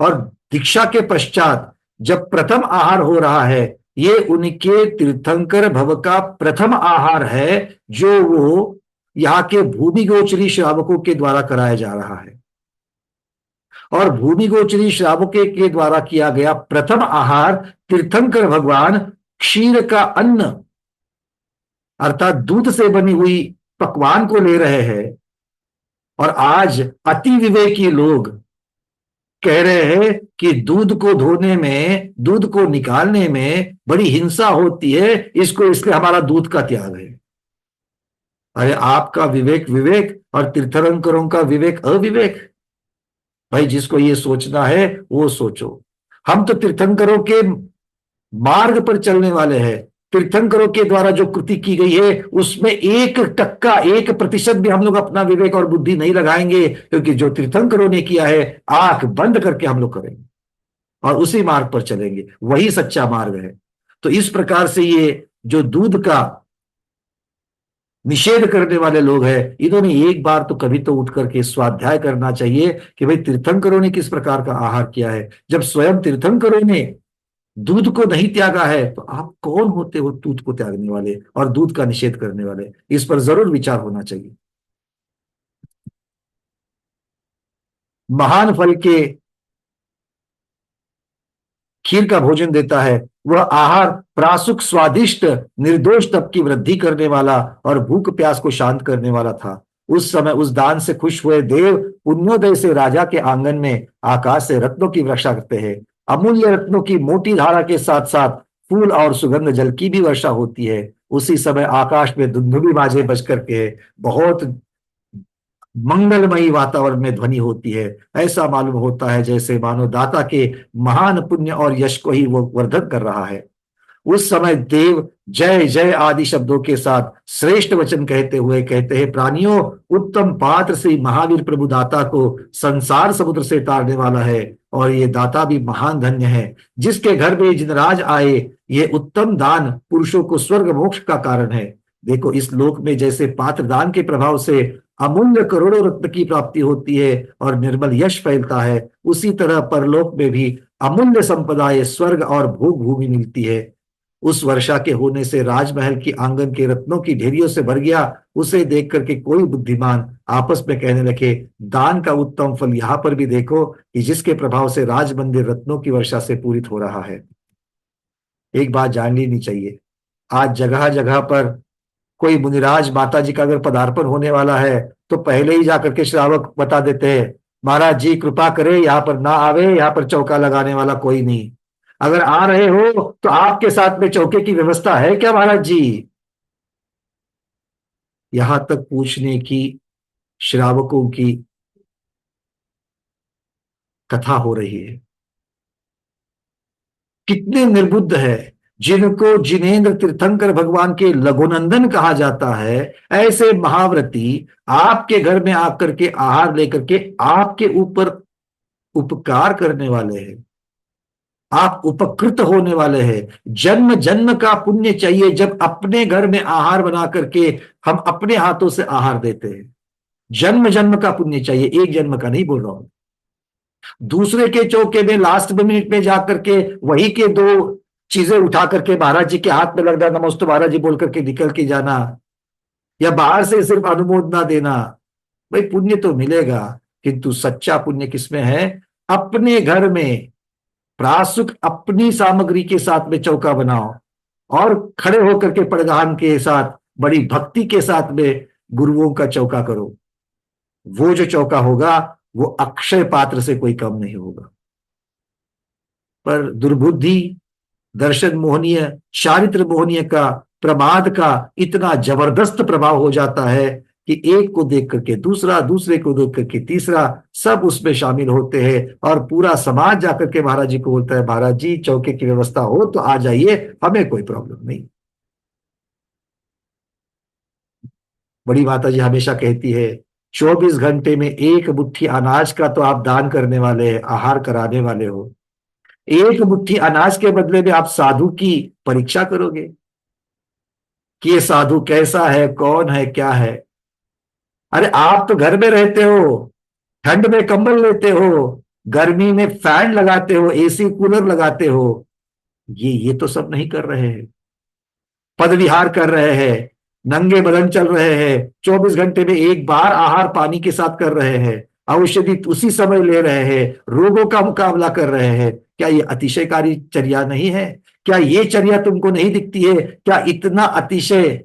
और दीक्षा के पश्चात जब प्रथम आहार हो रहा है, ये उनके तीर्थंकर भव का प्रथम आहार है, जो वो यहाँ के भूमिगोचरी श्रावकों के द्वारा कराया जा रहा है। और भूमिगोचरी श्रावकों के द्वारा किया गया प्रथम आहार तीर्थंकर भगवान क्षीर का अन्न अर्थात दूध से बनी हुई पकवान को ले रहे हैं। और आज अति विवेकी लोग कह रहे हैं कि दूध को धोने में, दूध को निकालने में बड़ी हिंसा होती है, इसको इसलिए हमारा दूध का त्याग है। अरे आपका विवेक विवेक और तीर्थंकरों का विवेक अविवेक। भाई, जिसको ये सोचना है वो सोचो। हम तो तीर्थंकरों के मार्ग पर चलने वाले हैं। तीर्थंकरों के द्वारा जो कृति की गई है उसमें 1% 1% भी हम लोग अपना विवेक और बुद्धि नहीं लगाएंगे, क्योंकि जो तीर्थंकरों ने किया है आंख बंद करके हम लोग करेंगे और उसी मार्ग पर चलेंगे, वही सच्चा मार्ग है। तो इस प्रकार से ये जो दूध का निषेध करने वाले लोग हैं, इन्होंने एक बार तो कभी तो उठ करके स्वाध्याय करना चाहिए कि भाई तीर्थंकरों ने किस प्रकार का आहार किया है। जब स्वयं तीर्थंकरों ने दूध को नहीं त्यागा है, तो आप कौन होते हो दूध को त्यागने वाले और दूध का निषेध करने वाले? इस पर जरूर विचार होना चाहिए। महान फल के खीर का भोजन देता है। वह आहार प्रासुक, स्वादिष्ट, निर्दोष तप की वृद्धि करने वाला और भूख प्यास को शांत करने वाला था। उस समय उस दान से खुश हुए देव पुण्योदय से राजा के आंगन में आकाश से रत्नों की वर्षा करते हैं। अमूल्य रत्नों की मोटी धारा के साथ साथ फूल और सुगंध जल की भी वर्षा होती है। उसी समय आकाश में धुंधुली बाजे बज करके बहुत मंगलमयी वातावरण में ध्वनि होती है। ऐसा मालूम होता है जैसे मानो दाता के महान पुण्य और यश को ही वो वर्धन कर रहा है। उस समय देव जय जय आदि शब्दों के साथ श्रेष्ठ वचन कहते हुए कहते हैं, प्राणियों, उत्तम पात्र से महावीर प्रभु दाता को संसार समुद्र से तारने वाला है, और ये दाता भी महान धन्य है जिसके घर में जिनराज आए। ये उत्तम दान पुरुषों को स्वर्ग मोक्ष का कारण है। देखो, इस लोक में जैसे पात्र दान के प्रभाव से अमूल्य करोड़ों रत्न की प्राप्ति होती है और निर्मल यश फैलता है, उसी तरह परलोक में भी अमूल्य संपदाएं स्वर्ग और भोग भूमि मिलती है। उस वर्षा के होने से राजमहल की आंगन के रत्नों की ढेरियों से भर गया। उसे देख करके कोई बुद्धिमान आपस में कहने लगे, दान का उत्तम फल यहाँ पर भी देखो कि जिसके प्रभाव से राज मंदिर रत्नों की वर्षा से पूरित हो रहा है। एक बात जान लेनी चाहिए, आज जगह जगह पर कोई मुनिराज माता जी का अगर पदार्पण होने वाला है तो पहले ही जाकर के श्रावक बता देते हैं, महाराज जी कृपा करे यहाँ पर ना आवे, यहाँ पर चौका लगाने वाला कोई नहीं। अगर आ रहे हो तो आपके साथ में चौके की व्यवस्था है क्या महाराज जी? यहां तक पूछने की श्रावकों की कथा हो रही है। कितने निर्बुद्ध है, जिनको जिनेन्द्र तीर्थंकर भगवान के लघुनंदन कहा जाता है, ऐसे महाव्रती आपके घर में आकर के आहार लेकर के आपके ऊपर उपकार करने वाले हैं, आप उपकृत होने वाले हैं। जन्म जन्म का पुण्य चाहिए जब अपने घर में आहार बना करके हम अपने हाथों से आहार देते हैं। जन्म जन्म का पुण्य चाहिए, एक जन्म का नहीं बोल रहा हूं। दूसरे के चौके में लास्ट में मिनट में जाकर के वही के दो चीजें उठा करके महाराज जी के हाथ में लग जाना, नमस्ते महाराज जी बोल करके निकल के जाना, या बाहर से सिर्फ अनुमोदना देना, भाई पुण्य तो मिलेगा, किंतु सच्चा पुण्य किसमें है? अपने घर में प्रासुक अपनी सामग्री के साथ में चौका बनाओ और खड़े होकर के पड़गान के साथ बड़ी भक्ति के साथ में गुरुओं का चौका करो। वो जो चौका होगा वो अक्षय पात्र से कोई कम नहीं होगा। पर दुर्बुद्धि, दर्शन मोहनीय, चारित्र मोहनीय का, प्रमाद का इतना जबरदस्त प्रभाव हो जाता है कि एक को देख करके दूसरा, दूसरे को देख करके तीसरा, सब उसमें शामिल होते हैं और पूरा समाज जाकर के महाराज जी को बोलता है, महाराज जी चौके की व्यवस्था हो तो आ जाइए, हमें कोई प्रॉब्लम नहीं। बड़ी माता जी हमेशा कहती है, 24 घंटे में एक मुट्ठी अनाज का तो आप दान करने वाले हैं, आहार कराने वाले हो। एक मुट्ठी अनाज के बदले में आप साधु की परीक्षा करोगे कि ये साधु कैसा है, कौन है, क्या है? अरे आप तो घर में रहते हो, ठंड में कंबल लेते हो, गर्मी में फैन लगाते हो, एसी कूलर लगाते हो, ये तो सब नहीं कर रहे हैं। पद विहार कर रहे हैं, नंगे बदन चल रहे हैं, 24 घंटे में एक बार आहार पानी के साथ कर रहे हैं, औषधि उसी समय ले रहे हैं, रोगों का मुकाबला कर रहे हैं। क्या ये अतिशयकारी चर्या नहीं है? क्या ये चर्या तुमको नहीं दिखती है? क्या इतना अतिशय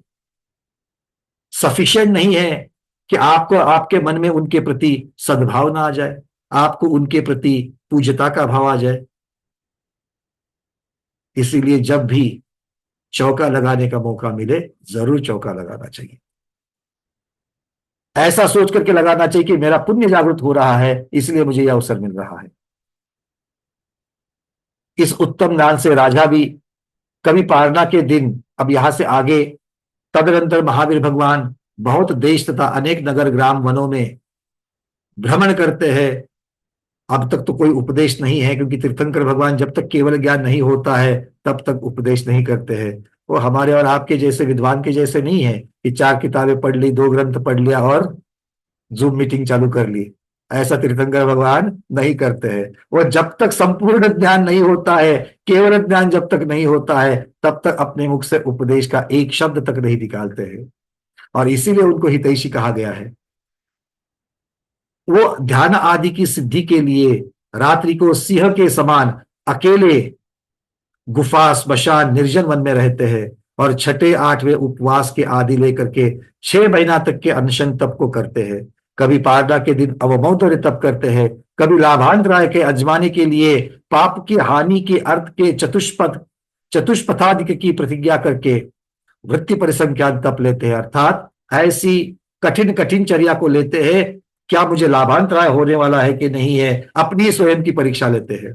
सफिशिएंट नहीं है कि आपको आपके मन में उनके प्रति सद्भावना आ जाए, आपको उनके प्रति पूज्यता का भाव आ जाए? इसीलिए जब भी चौका लगाने का मौका मिले जरूर चौका लगाना चाहिए। ऐसा सोच करके लगाना चाहिए कि मेरा पुण्य जागृत हो रहा है, इसलिए मुझे यह अवसर मिल रहा है। इस उत्तम दान से राजा भी कवि पारना के दिन, अब यहां से आगे तदनंतर महावीर भगवान बहुत देश तथा अनेक नगर ग्राम वनों में भ्रमण करते हैं। अब तक तो कोई उपदेश नहीं है, क्योंकि तीर्थंकर भगवान जब तक केवल ज्ञान नहीं होता है तब तक उपदेश नहीं करते हैं। वो हमारे और आपके जैसे विद्वान के जैसे नहीं है कि 4 किताबें पढ़ ली, 2 ग्रंथ पढ़ लिया और जूम मीटिंग चालू कर ली। ऐसा तीर्थंकर भगवान नहीं करते हैं। वो जब तक संपूर्ण ज्ञान नहीं होता है, केवल ज्ञान जब तक नहीं होता है, तब तक अपने मुख से उपदेश का एक शब्द तक नहीं निकालते हैं, और इसीलिए उनको हितैषी कहा गया है। वो ध्यान आदि की सिद्धि के लिए रात्रि को सिंह के समान अकेले गुफा, श्मशान, निर्जन वन में रहते हैं और 6, 8वें उपवास के आदि लेकर के 6 महीना तक के अनशन तप को करते हैं। कभी पारना के दिन अवमौदर्य तप करते हैं, कभी लाभांतराय के अजमाने के लिए पाप की हानि के अर्थ के चतुष्पथाधिक की प्रतिज्ञा करके वृत्ति परिसंख्यान तप लेते हैं, अर्थात ऐसी कठिन कठिन चर्या को लेते हैं क्या मुझे लाभांतराय होने वाला है कि नहीं है, अपनी स्वयं की परीक्षा लेते हैं।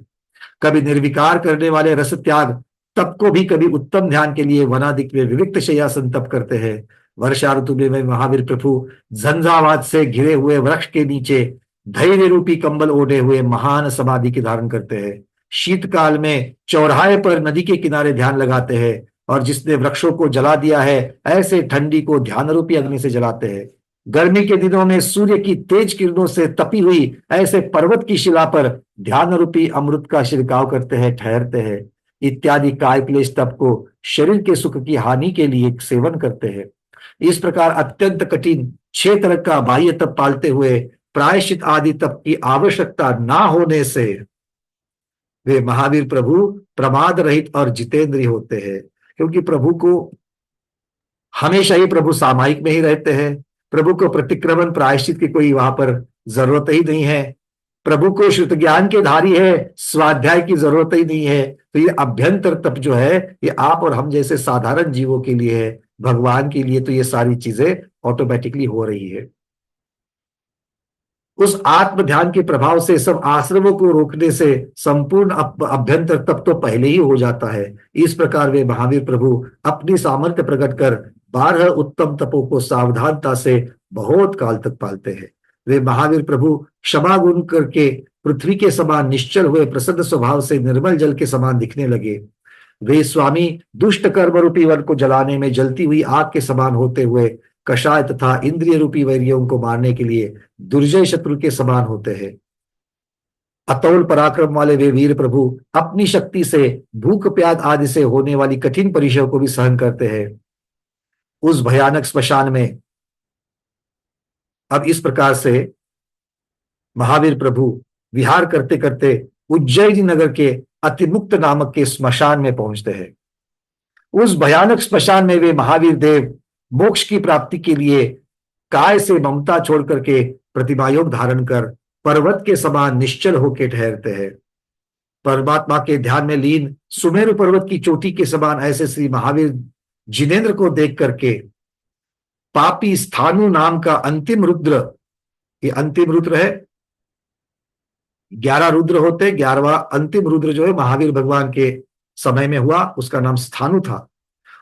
कभी निर्विकार करने वाले रस त्याग तप को भी कभी उत्तम ध्यान के लिए वनादिक में विविक्त शय्यासन तप करते हैं। वर्षा ऋतु में महावीर प्रभु झंझावात से घिरे हुए वृक्ष के नीचे धैर्य रूपी कंबल ओढ़े हुए महान समाधि की धारण करते हैं। शीतकाल में चौराहे पर नदी के किनारे ध्यान लगाते हैं, और जिसने वृक्षों को जला दिया है ऐसे ठंडी को ध्यान रूपी अग्नि से जलाते हैं। गर्मी के दिनों में सूर्य की तेज किरणों से तपी हुई ऐसे पर्वत की शिला पर ध्यान रूपी अमृत का छिड़काव करते हैं, ठहरते हैं। इत्यादि काय क्लेश तप को शरीर के सुख की हानि के लिए सेवन करते हैं। इस प्रकार अत्यंत कठिन 6 तरह का बाह्य तप पालते हुए प्रायश्चित आदि तप की आवश्यकता ना होने से वे महावीर प्रभु प्रमाद रहित और जितेंद्रिय होते हैं। क्योंकि प्रभु को हमेशा ही प्रभु सामायिक में ही रहते हैं। प्रभु को प्रतिक्रमण प्रायश्चित की कोई वहां पर जरूरत ही नहीं है। प्रभु को श्रुत ज्ञान के धारी है, स्वाध्याय की जरूरत ही नहीं है। तो ये अभ्यंतर तप जो है ये आप और हम जैसे साधारण जीवों के लिए है, भगवान के लिए तो ये सारी चीजें ऑटोमेटिकली हो रही है। उस आत्म ध्यान के प्रभाव से सब आश्रमों को रोकने से संपूर्ण अभ्यंतर तप तो पहले ही हो जाता है। इस प्रकार वे महावीर प्रभु अपनी सामर्थ्य प्रकट कर 12 उत्तम तपों को सावधानता से बहुत काल तक पालते हैं। वे महावीर प्रभु क्षमा गुण करके पृथ्वी के समान निश्चल हुए प्रसन्न स्वभाव से निर्मल जल के समान दिखने लगे। वे स्वामी दुष्ट कर्म रूपी वन को जलाने में जलती हुई आग के समान होते हुए कषाय तथा इंद्रिय रूपी वैरियों को मारने के लिए दुर्जय शत्रु के समान होते हैं। अतुल पराक्रम वाले वे वीर प्रभु अपनी शक्ति से भूख प्यास आदि से होने वाली कठिन परीक्षाओं को भी सहन करते हैं। उस भयानक स्मशान में अब इस प्रकार से महावीर प्रभु विहार करते करते उज्जैनी नगर के अतिमुक्त नामक के स्मशान में पहुंचते हैं। उस भयानक स्मशान में वे महावीर देव मोक्ष की प्राप्ति के लिए काय से ममता छोड़ करके प्रतिमा योग धारण कर पर्वत के समान निश्चल होकर ठहरते हैं। परमात्मा के ध्यान में लीन सुमेरु पर्वत की चोटी के समान ऐसे श्री महावीर जिनेन्द्र को देख करके पापी स्थानु नाम का अंतिम रुद्र, ये अंतिम रुद्र है, 11 रुद्र होते, 11वां अंतिम रुद्र जो है महावीर भगवान के समय में हुआ, उसका नाम स्थानु था।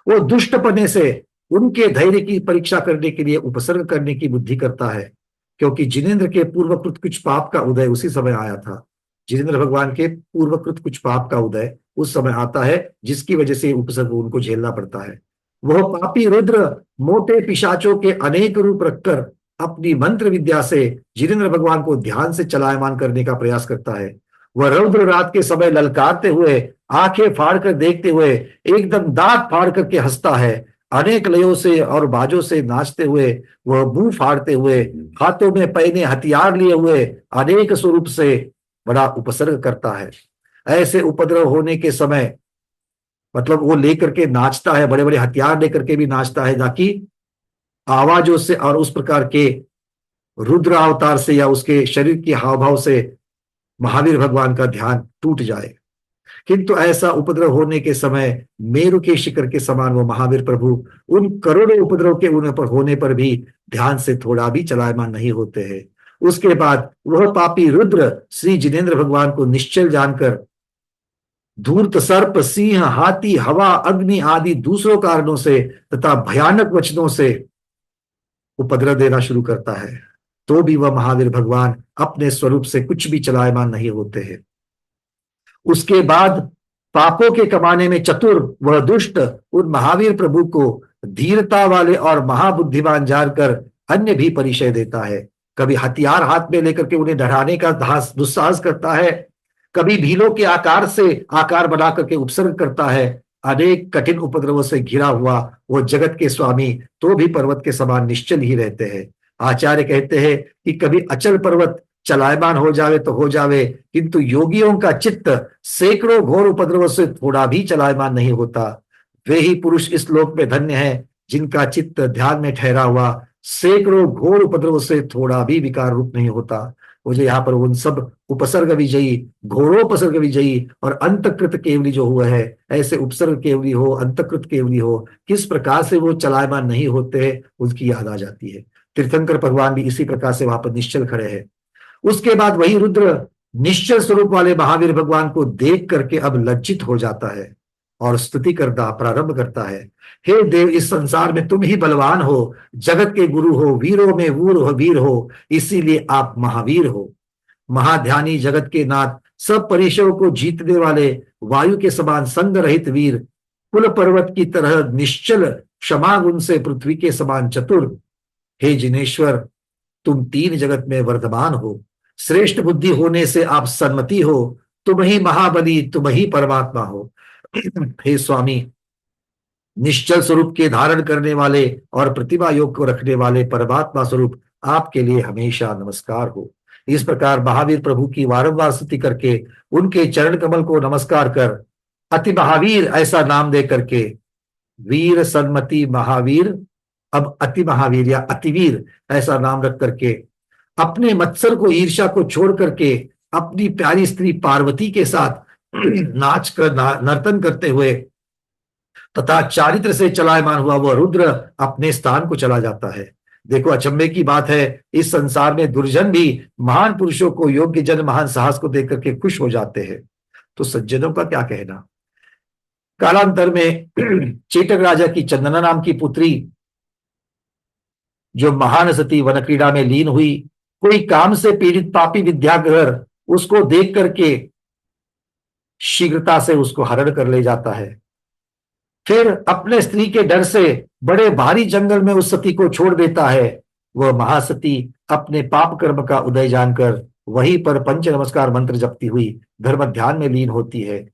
वो दुष्टपने से उनके धैर्य की परीक्षा करने के लिए उपसर्ग करने की बुद्धि करता है, क्योंकि जिनेन्द्र के पूर्वकृत कुछ पाप का उदय उसी समय आया था। जिनेन्द्र भगवान के पूर्वकृत कुछ पाप का उदय उस समय आता है, जिसकी वजह से उपसर्ग उनको झेलना पड़ता है। वह पापी रुद्र मोटे पिशाचों के अनेक रूप रखकर अपनी मंत्र विद्या से जिनेन्द्र भगवान को ध्यान से चलायमान करने का प्रयास करता है। वह रौद्र रात के समय ललकारते हुए, आंखें फाड़ कर देखते हुए, एकदम दांत फाड़ करके हंसता है। अनेक लयों से और बाजों से नाचते हुए, वह मुंह फाड़ते हुए, हाथों में पैने हथियार लिए हुए अनेक स्वरूप से बड़ा उपसर्ग करता है। ऐसे उपद्रव होने के समय मतलब वो लेकर के नाचता है, बड़े बड़े हथियार लेकर के भी नाचता है, ताकि आवाजों से और उस प्रकार के रुद्र अवतार से या उसके शरीर के हाव भाव से महावीर भगवान का ध्यान टूट जाए। किंतु ऐसा उपद्रव होने के समय मेरु के शिखर के समान वो महावीर प्रभु उन करोड़ों उपद्रव के उन पर होने पर भी ध्यान से थोड़ा भी चलायमान नहीं होते हैं। उसके बाद वह पापी रुद्र श्री जिनेन्द्र भगवान को निश्चल जानकर धूर्त सर्प, सिंह, हाथी, हवा, अग्नि आदि दूसरों कारणों से तथा भयानक वचनों से उपद्रव देना शुरू करता है, तो भी वह महावीर भगवान अपने स्वरूप से कुछ भी चलायमान नहीं होते हैं। उसके बाद पापों के कमाने में चतुर वह दुष्ट उन महावीर प्रभु को धीरता वाले और महाबुद्धिमान जानकर अन्य भी परिचय देता है। कभी हथियार हाथ में लेकर के उन्हें डराने का दुस्साहस करता है, कभी भीलों के आकार से आकार बना करके उपसर्ग करता है। अनेक कठिन उपद्रवों से घिरा हुआ वो जगत के स्वामी तो भी पर्वत के समान निश्चल ही रहते हैं। आचार्य कहते हैं कि कभी अचल पर्वत चलायमान हो जावे तो हो जावे, किंतु योगियों का चित्त सैकड़ों घोर उपद्रवों से थोड़ा भी चलायमान नहीं होता। वे ही पुरुष इस लोक में धन्य हैं जिनका चित्त ध्यान में ठहरा हुआ सैकड़ों घोर उपद्रवों से थोड़ा भी विकार रूप नहीं होता। मुझे यहाँ पर उन सब उपसर्ग विजयी, घोरोपसर्ग विजयी और अंतकृत केवली जो हुआ है, ऐसे उपसर्ग केवली हो, अंतकृत केवली हो, किस प्रकार से वो चलायमान नहीं होते हैं, उसकी याद आ जाती है। तीर्थंकर भगवान भी इसी प्रकार से वहां पर निश्चल खड़े हैं। उसके बाद वही रुद्र निश्चल स्वरूप वाले महावीर भगवान को देख करके अब लज्जित हो जाता है और स्तुति करना प्रारंभ करता है। हे देव, इस संसार में तुम ही बलवान हो, जगत के गुरु हो, वीरों में वीर हो, इसीलिए आप महावीर हो। महाध्यानी, जगत के नाथ, सब परिसरों को जीतने वाले, वायु के समान संग रहित वीर, कुल पर्वत की तरह निश्चल, क्षमा गुण से पृथ्वी के समान चतुर, हे जिनेश्वर, तुम तीन जगत में वर्धमान हो, श्रेष्ठ बुद्धि होने से आप सन्मति हो, तुम ही महाबली, तुम ही परमात्मा हो। हे स्वामी, निश्चल स्वरूप के धारण करने वाले और प्रतिभा योग को रखने वाले परमात्मा स्वरूप, आपके लिए हमेशा नमस्कार हो। इस प्रकार महावीर प्रभु की वारंवार स्तुति करके, उनके चरण कमल को नमस्कार कर, अति महावीर ऐसा नाम दे करके, वीर सन्मति महावीर, अब अति महावीर या अतिवीर ऐसा नाम रख करके, अपने मत्सर को, ईर्ष्या को छोड़ करके, अपनी प्यारी स्त्री पार्वती के साथ नाच कर नर्तन करते हुए तथा चारित्र से चलायमान हुआ वह रुद्र अपने स्थान को चला जाता है। देखो, अचंभे की बात है, इस संसार में दुर्जन भी महान पुरुषों को, योग्य जन महान साहस को देख करके खुश हो जाते हैं, तो सज्जनों का क्या कहना। कालांतर में चेटक राजा की चंदना नाम की पुत्री, जो महान सती वन क्रीड़ा में लीन हुई, कोई काम से पीड़ित पापी विद्याधर उसको देख करके शीघ्रता से उसको हरण कर ले जाता है। फिर अपने स्त्री के डर से बड़े भारी जंगल में उस सती को छोड़ देता है। वह महासती अपने पाप कर्म का उदय जानकर वहीं पर पंच नमस्कार मंत्र जपती हुई धर्म ध्यान में लीन होती है।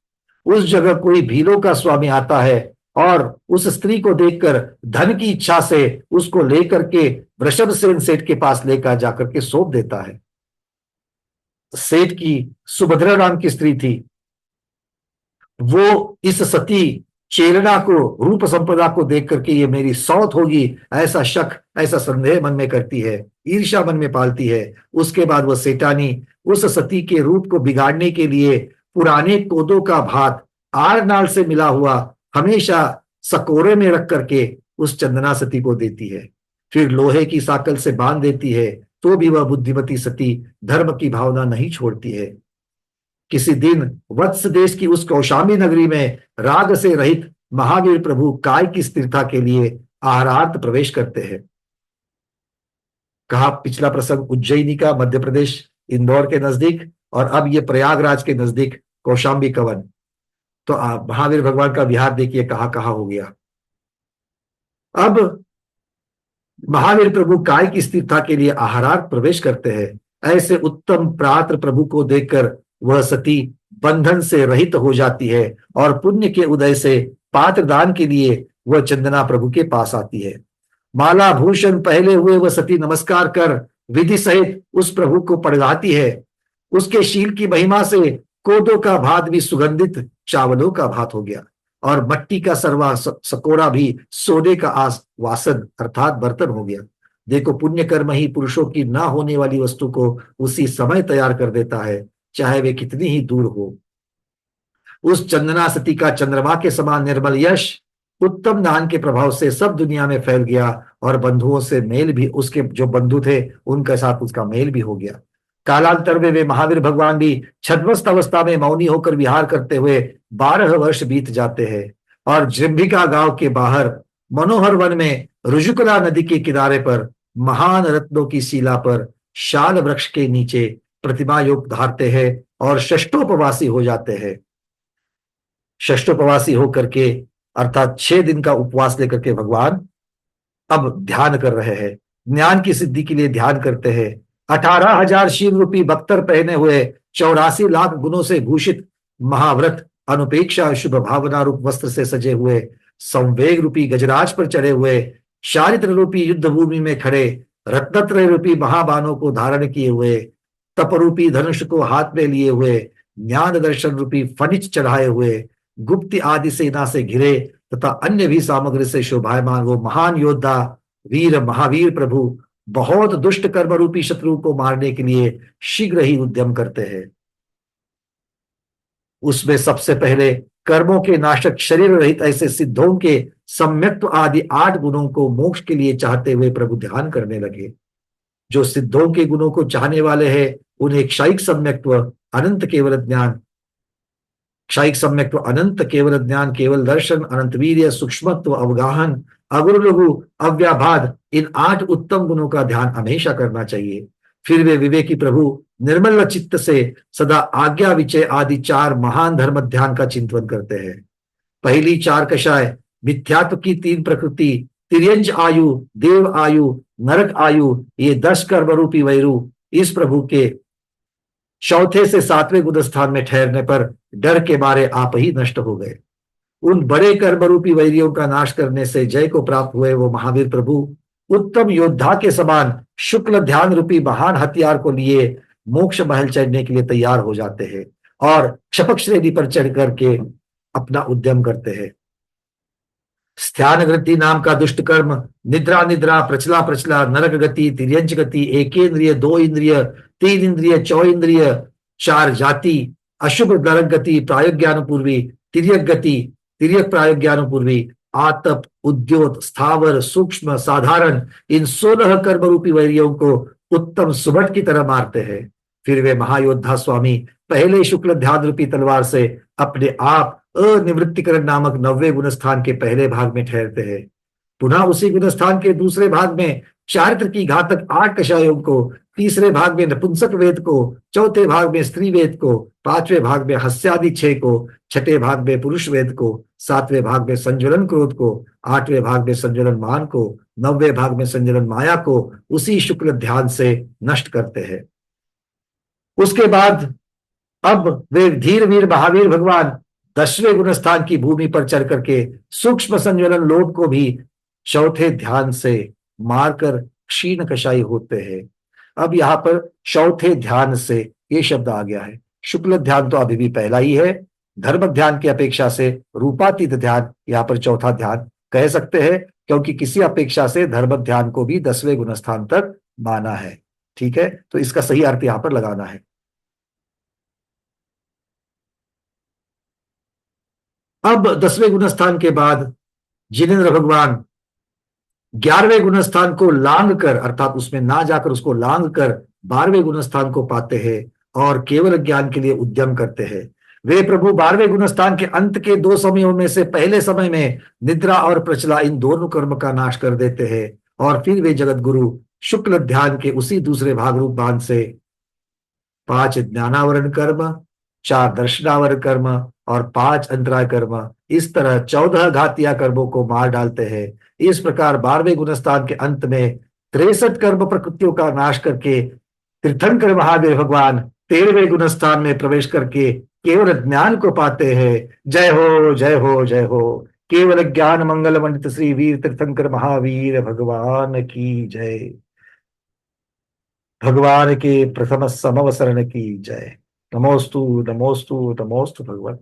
उस जगह कोई भीलों का स्वामी आता है और उस स्त्री को देखकर धन की इच्छा से उसको लेकर के वृषभसेन सेठ के पास लेकर जाकर के सौंप देता है। सेठ की सुभद्रा नाम की स्त्री थी। वो इस सती चेरना को, रूप संपदा को देख करके ये मेरी सौत होगी ऐसा शक, ऐसा संदेह मन में करती है, ईर्ष्या मन में पालती है। उसके बाद वह सेठानी उस सती के रूप को बिगाड़ने के लिए पुराने कोदों का भात आर नाल से मिला हुआ हमेशा सकोरे में रख करके उस चंदना सती को देती है। फिर लोहे की साकल से बांध देती है, तो भी वह बुद्धिमती सती धर्म की भावना नहीं छोड़ती है। किसी दिन वत्स देश की उस कौशाम्बी नगरी में राग से रहित महावीर प्रभु काय की स्थिरता के लिए आहारार्थ प्रवेश करते हैं। कहा पिछला प्रसंग उज्जैनी का, मध्य प्रदेश इंदौर के नजदीक, और अब ये प्रयागराज के नजदीक कौशाम्बी कवन। तो महावीर भगवान का विहार देखिए कहाँ कहाँ हो गया। अब महावीर प्रभु काय की स्थिरता के लिए आहारार्थ प्रवेश करते हैं। ऐसे उत्तम प्रात्र प्रभु को देखकर वह सती बंधन से रहित हो जाती है और पुण्य के उदय से पात्र दान के लिए वह चंदना प्रभु के पास आती है। माला भूषण पहले हुए वह सती नमस्कार कर विधि सहित उस प्रभु को पड़गाती है। उसके शील की महिमा से कोदों का भात भी सुगंधित चावलों का भात हो गया और मट्टी का सरवा सकोरा भी सोने का वासन अर्थात बर्तन हो गया। देखो, पुण्य कर्म ही पुरुषों की ना होने वाली वस्तु को उसी समय तैयार कर देता है, चाहे वे कितनी ही दूर हो। उस चंदना सती का चंद्रमा के समान निर्मल यश उत्तम दान के प्रभाव से सब दुनिया में फैल गया और बंधुओं से मेल भी, उसके जो बंधु थे उनके साथ उसका मेल भी हो गया। कालांतर में वे महावीर भगवान भी छद्मस्त अवस्था में मौनी होकर विहार करते हुए 12 वर्ष बीत जाते हैं और जृंभिका गांव के बाहर मनोहर वन में रुजुकला नदी के किनारे पर महान रत्नों की शिला पर शाल वृक्ष के नीचे प्रतिमा योग धारते हैं और षष्ठोपवासी हो जाते हैं। षष्ठोपवासी होकर के अर्थात 6 दिन का उपवास लेकर के भगवान अब ध्यान कर रहे हैं, ज्ञान की सिद्धि के लिए ध्यान करते हैं। 18,000 शील रूपी बख्तर पहने हुए 84 लाख गुणों से भूषित महाव्रत अनुपेक्षा शुभ भावना रूप वस्त्र से सजे हुए, संवेग रूपी गजराज पर चढ़े हुए, चारित्र रूपी युद्ध भूमि में खड़े, रत्नत्रय रूपी महाबाणों को धारण किए हुए, तपरूपी धनुष को हाथ में लिए हुए, ज्ञान दर्शन रूपी फनिच चढ़ाए हुए, गुप्त आदि सेना से घिरे तथा अन्य भी सामग्री से शोभायमान वो महान योद्धा वीर महावीर प्रभु बहुत दुष्ट कर्म रूपी शत्रु को मारने के लिए शीघ्र ही उद्यम करते हैं। उसमें सबसे पहले कर्मों के नाशक शरीर रहित ऐसे सिद्धों के सम्यक्त्व आदि 8 गुणों को मोक्ष के लिए चाहते हुए प्रभु ध्यान करने लगे। जो सिद्धों के गुणों को चाहने वाले हैं उन्हें क्षयिक सम्यक्त्व, अनंत केवल ज्ञान, क्षयिक सम्यक्त्व, अनंत केवल ज्ञान, केवल दर्शन, अनंत वीर्य, सूक्ष्मत्व, अवगाहन, अगुरु लघु, अव्याभाद, इन 8 उत्तम गुणों का ध्यान हमेशा करना चाहिए। फिर वे विवेकी प्रभु निर्मल चित्त से सदा आज्ञा विचय आदि 4 महान धर्म ध्यान का चिंतन करते हैं। पहली 4 कषाय, मिथ्यात्व की 3 प्रकृति, तिर्यंज आयु, देव आयु, नरक आयु, ये 10 कर्म रूपी वैरू इस प्रभु के चौथे से 7वें गुण स्थान में ठहरने पर डर के मारे आप ही नष्ट हो गए। उन बड़े कर्म रूपी वैरियों का नाश करने से जय को प्राप्त हुए वो महावीर प्रभु उत्तम योद्धा के समान शुक्ल ध्यान रूपी महान हथियार को लिए मोक्ष महल चढ़ने के लिए तैयार हो जाते हैं और क्षपक श्रेणी पर चढ़ करके अपना उद्यम करते हैं। स्थान वृत्ति नाम का दुष्ट कर्म, निद्रा निद्रा, प्रचला प्रचला, नरक गति, तिर्यंच गति, एकेंद्रिय, 2 इंद्रिय, 3 इंद्रिय, 4 इंद्रिय, 4 जाति, अशुभ नरक गति, प्रायोज्ञानुपूर्वी, तिर्यक गति, तिर्यक प्रायोज्ञानुपूर्वी, आतप, उद्योत, स्थावर, सूक्ष्म, साधारण, इन 16 कर्म रूपी वैरियों को उत्तम सुबट की तरह मारते हैं। फिर वे महायोद्धा स्वामी पहले शुक्ल ध्यान रूपी तलवार से अपने आप अनिवृत्तिकरण नामक 90वें गुण स्थान के पहले भाग में ठहरते हैं। पुनः उसी गुण स्थान के दूसरे भाग में चारित्र की घातक 8 कषायों को, तीसरे भाग में नपुंसक वेद को, चौथे भाग में स्त्री वेद को, 5वें भाग में हस्यादि 6 को, छठे भाग में पुरुष वेद को, 7वें भाग में संज्वलन क्रोध को, 8वें भाग में संज्वलन मान को, 9वें भाग में संज्वलन माया को उसी शुक्ल ध्यान से नष्ट करते हैं। उसके बाद अब वे धीर वीर महावीर भगवान 10वें गुण स्थान की भूमि पर चढ़ करके सूक्ष्म संज्वलन लोभ को भी चौथे ध्यान से मारकर क्षीण कषाई होते हैं। अब यहाँ पर चौथे ध्यान से ये शब्द आ गया है। शुक्ल ध्यान तो अभी भी पहला ही है, धर्म ध्यान की अपेक्षा से रूपातीत ध्यान यहाँ पर चौथा ध्यान कह सकते हैं, क्योंकि किसी अपेक्षा से धर्म ध्यान को भी 10वें गुण स्थान तक माना है। ठीक है, तो इसका सही अर्थ यहाँ पर लगाना है। अब 10वें गुण स्थान के बाद जिनेन्द्र भगवान 11वें गुण स्थान को लांग कर, अर्थात उसमें ना जाकर उसको लांग कर 12वें गुण स्थान को पाते हैं और केवल ज्ञान के लिए उद्यम करते हैं। वे प्रभु 12वें गुण स्थान के अंत के 2 समयों में से पहले समय में निद्रा और प्रचला इन दोनों कर्म का नाश कर देते हैं और फिर वे जगत गुरु शुक्ल ध्यान के उसी दूसरे भाग रूप बांध से 5 ज्ञानावरण कर्म, 4 दर्शनावरण कर्म और 5 अंतराय कर्म, इस तरह 14 घातिया कर्मों को मार डालते हैं। इस प्रकार 12वें गुण स्थान के अंत में 63 कर्म प्रकृतियों का नाश करके तीर्थंकर महावीर भगवान 13वें गुण स्थान में प्रवेश करके केवल ज्ञान को पाते हैं। जय हो जय हो जय हो। केवल ज्ञान मंगल मंडित श्री वीर तीर्थंकर महावीर भगवान की जय। भगवान के प्रथम समवसरण की जय। नमोस्तु नमोस्तु नमोस्तु भगवान।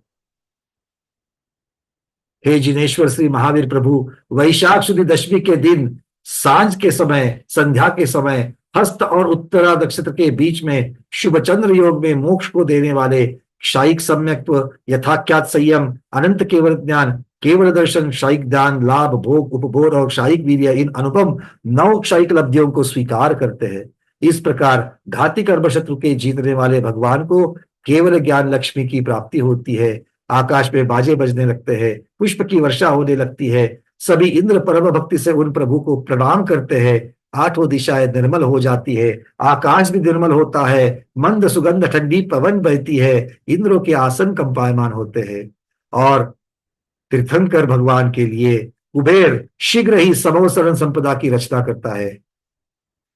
हे जिनेश्वर श्री महावीर प्रभु, वैशाख शुद्ध दशमी के दिन सांझ के समय, संध्या के समय, हस्त और उत्तरा नक्षत्र के बीच में शुभ चंद्र योग में मोक्ष को देने वाले शायिक सम्यक्त्व, यथाख्यात संयम, अनंत केवल ज्ञान, केवल दर्शन, शायिक ज्ञान, लाभ, भोग, उपभोग और शायिक वीर्य, इन अनुपम 9 शायिक लब्धियों को स्वीकार करते हैं। इस प्रकार घाती कर्म शत्रु के जीतने वाले भगवान को केवल ज्ञान लक्ष्मी की प्राप्ति होती है। आकाश में बाजे बजने लगते हैं, पुष्प की वर्षा होने लगती है, सभी इंद्र परम भक्ति से उन प्रभु को प्रणाम करते हैं। 8 दिशाएं निर्मल हो जाती है, आकाश भी निर्मल होता है, मंद सुगंध ठंडी पवन बहती है, इंद्रों के आसन कंपायमान होते हैं और तीर्थंकर भगवान के लिए कुबेर शीघ्र ही समवसरण संपदा की रचना करता है।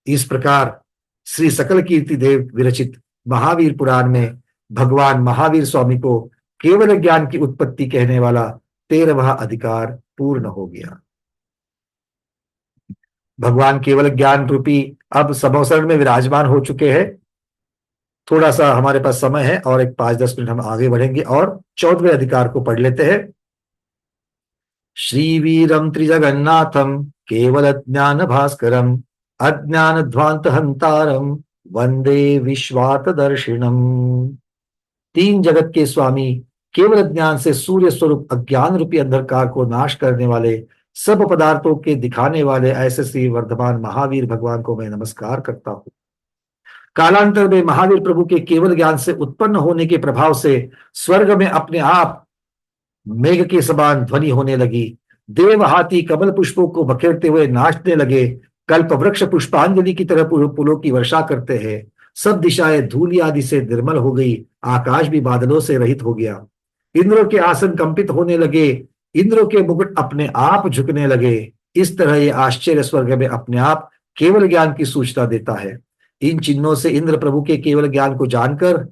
इस प्रकार श्री सकल कीर्ति देव विरचित महावीर पुराण में भगवान महावीर स्वामी को केवल ज्ञान की उत्पत्ति कहने वाला 13वां अधिकार पूर्ण हो गया। भगवान केवल ज्ञान रूपी अब समवसरण में विराजमान हो चुके हैं। थोड़ा सा हमारे पास समय है और एक 5-10 मिनट हम आगे बढ़ेंगे और 14वें अधिकार को पढ़ लेते हैं। श्री वीरम त्रिजगन्नाथम केवल ज्ञान भास्करम अज्ञान ध्वांत हंतारम वंदे विश्वात दर्शिनम। 3 जगत के स्वामी, केवल ज्ञान से सूर्य स्वरूप अज्ञान रूपी अंधकार को नाश करने वाले सब पदार्थों के दिखाने वाले ऐसे श्री वर्धमान महावीर भगवान को मैं नमस्कार करता हूँ। कालांतर में महावीर प्रभु के केवल ज्ञान से उत्पन्न होने के प्रभाव से स्वर्ग में अपने आप मेघ के समान ध्वनि होने लगी। देव हाथी कमल पुष्पों को बखेरते हुए नाचने लगे। कल्प वृक्ष पुष्पांजलि की तरह फूलों की वर्षा करते हैं। सब दिशाएं धूलि आदि से निर्मल हो गई। आकाश भी बादलों से रहित हो गया। इंद्रों के आसन कंपित होने लगे। इंद्रों के मुकुट अपने आप झुकने लगे। इस तरह ये आश्चर्य स्वर्ग में अपने आप केवल ज्ञान की सूचना देता है। इन चिन्हों से इंद्र प्रभु के केवल ज्ञान को जानकर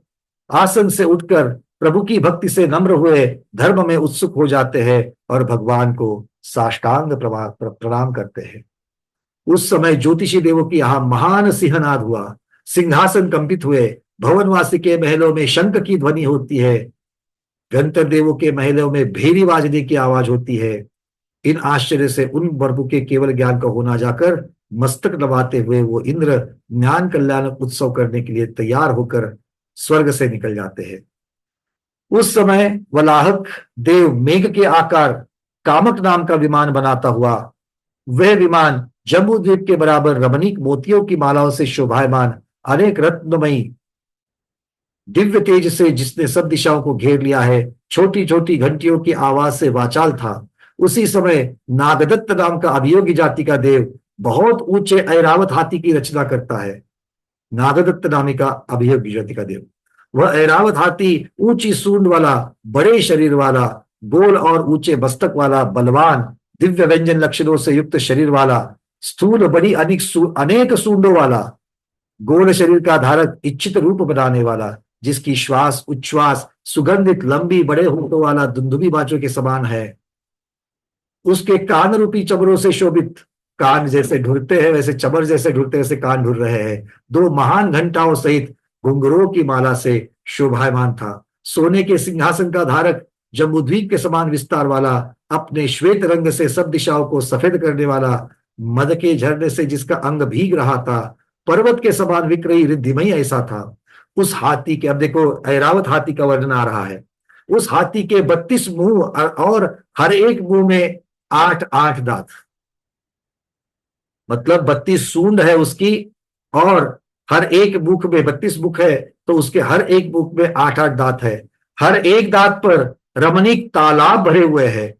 आसन से उठकर प्रभु की भक्ति से नम्र हुए धर्म में उत्सुक हो जाते हैं और भगवान को साष्टांग प्रणाम करते हैं। उस समय ज्योतिषी देवों की यहाँ महान सिंहनाद हुआ। सिंहासन कंपित हुए। भवनवासी के महलों में शंख की ध्वनि होती है। गंधर्व देवों के महलों में भेरी बाजने की आवाज होती है। इन आश्चर्य से उन प्रभु के केवल ज्ञान का होना जाकर मस्तक नवाते हुए वो इंद्र ज्ञान कल्याण उत्सव करने के लिए तैयार होकर स्वर्ग से निकल जाते हैं। उस समय वलाहक देव मेघ के आकार कामक नाम का विमान बनाता हुआ, वह विमान जम्बू द्वीप के बराबर रमणीक मोतियों की मालाओं से शोभायमान अनेक रत्नमयी दिव्य तेज से जिसने सब दिशाओं को घेर लिया है, छोटी छोटी घंटियों की आवाज से वाचाल था। उसी समय नागदत्त नाम का अभियोगी जाति का देव बहुत ऊंचे ऐरावत हाथी की रचना करता है। नागदत्त नामी का अभियोगी जाति का देव, वह ऐरावत हाथी ऊंची सूंड वाला, बड़े शरीर वाला, गोल और ऊंचे मस्तक वाला, बलवान, दिव्य व्यंजन लक्षणों से युक्त शरीर वाला, स्थूल बड़ी अनेक सूंडों वाला, गोल शरीर का धारक, इच्छित रूप बनाने वाला, जिसकी श्वास उच्छ्वास सुगंधित लंबी बड़े होठों वाला दुंदुभी बाजों के समान है। उसके कान रूपी चमरों से शोभित, कान जैसे ढुरते हैं वैसे चमर जैसे ढुरते वैसे कान ढुर रहे हैं। दो महान घंटाओं सहित घुंघरुओं की माला से शोभायमान था। सोने के सिंहासन का धारक, जम्बूद्वीप के समान विस्तार वाला, अपने श्वेत रंग से सब दिशाओं को सफेद करने वाला, मद के झरने से जिसका अंग भीग रहा था, पर्वत के समान विक्रयी रिद्धिमय ऐसा था। उस हाथी के, अब देखो ऐरावत हाथी का वर्णन आ रहा है। उस हाथी के 32 मुंह और हर एक मुंह में 8-8 दांत, मतलब 32 सूंड है उसकी और हर एक मुख में 32 मुख है, तो उसके हर एक मुख में 8-8 दांत है। हर एक दांत पर रमणीक तालाब भरे हुए हैं।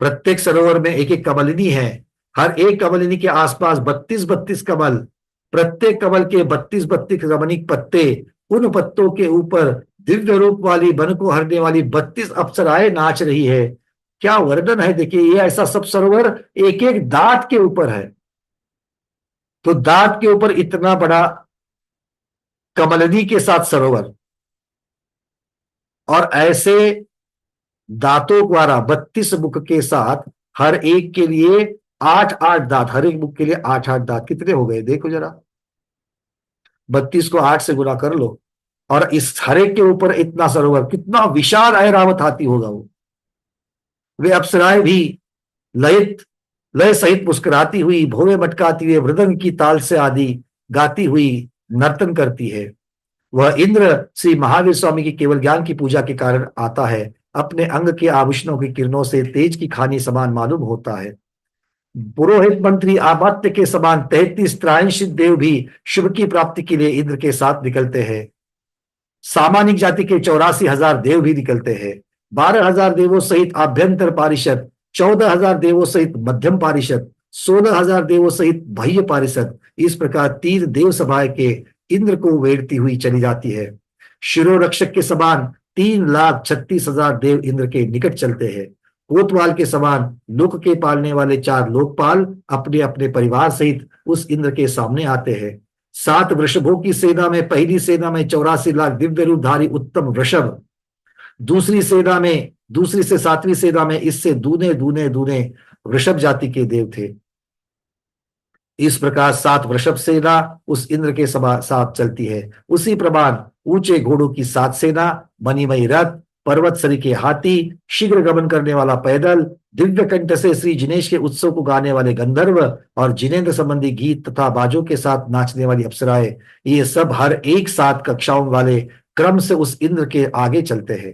प्रत्येक सरोवर में एक एक कमलिनी है। हर एक कमलिनी के आसपास 32-32 कमल, प्रत्येक कमल के 32-32 रमणीक पत्ते, उन पत्तों के ऊपर दिव्य रूप वाली, बन को हरने वाली 32 अप्सराएं नाच रही है। क्या वर्णन है, देखिए ये ऐसा सब सरोवर एक एक दांत के ऊपर है। तो दांत के ऊपर इतना बड़ा कमलनी के साथ सरोवर, और ऐसे दांतों द्वारा 32 मुख के साथ हर एक के लिए 8-8 दांत, हर एक मुख के लिए 8-8 दांत, कितने हो गए देखो जरा, 32 को 8 से गुणा कर लो, और इस हर एक के ऊपर इतना सरोवर, कितना विशाल ऐरावत हाथी होगा वो। वे अप्सराएं भी लय सहित मुस्कुराती हुई, भोवे मटकाती हुई, मृदंग की ताल से आदि गाती हुई नर्तन करती है। वह इंद्र श्री महावीर स्वामी की केवल ज्ञान की पूजा के कारण आता है। अपने अंग के आभूषणों की किरणों से तेज की खानी समान मालूम होता है। पुरोहित मंत्री आमात्य के समान 33 त्रायंशित देव भी शुभ की प्राप्ति के लिए इंद्र के साथ निकलते हैं। सामानिक जाति के 84,000 देव भी निकलते हैं। 12,000 देवों सहित आभ्यंतर पारिषद, 14,000 देवों सहित मध्यम पारिषद, 16,000 देवों सहित बाह्य पारिषद, इस प्रकार 3 देव सभाएं के इंद्र को वेढ़ती हुई चली जाती है। शिरोरक्षक के समान 3,36,000 देव इंद्र के निकट चलते हैं। कोतवाल के समान लोक के पालने वाले 4 लोकपाल अपने अपने परिवार सहित उस इंद्र के सामने आते हैं। 7 वृषभों की सेना में पहली सेना में 84 लाख दिव्य रूपधारी उत्तम वृषभ, दूसरी से 7वीं सेना में इससे दूने दूने दूने वृषभ जाति के देव थे। इस प्रकार 7 वृषभ सेना उस इंद्र के साथ चलती है। उसी प्रमाण ऊंचे घोड़ों की 7 सेना, मणिमयी रथ, पर्वत सरीखे हाथी, शीघ्र गमन करने वाला पैदल, दिव्य कंठ से श्री जिनेश के उत्सव को गाने वाले गंधर्व और जिनेन्द्र संबंधी गीत तथा बाजों के साथ नाचने वाली अप्सराएं, ये सब हर एक 7 कक्षाओं वाले क्रम से उस इंद्र के आगे चलते हैं।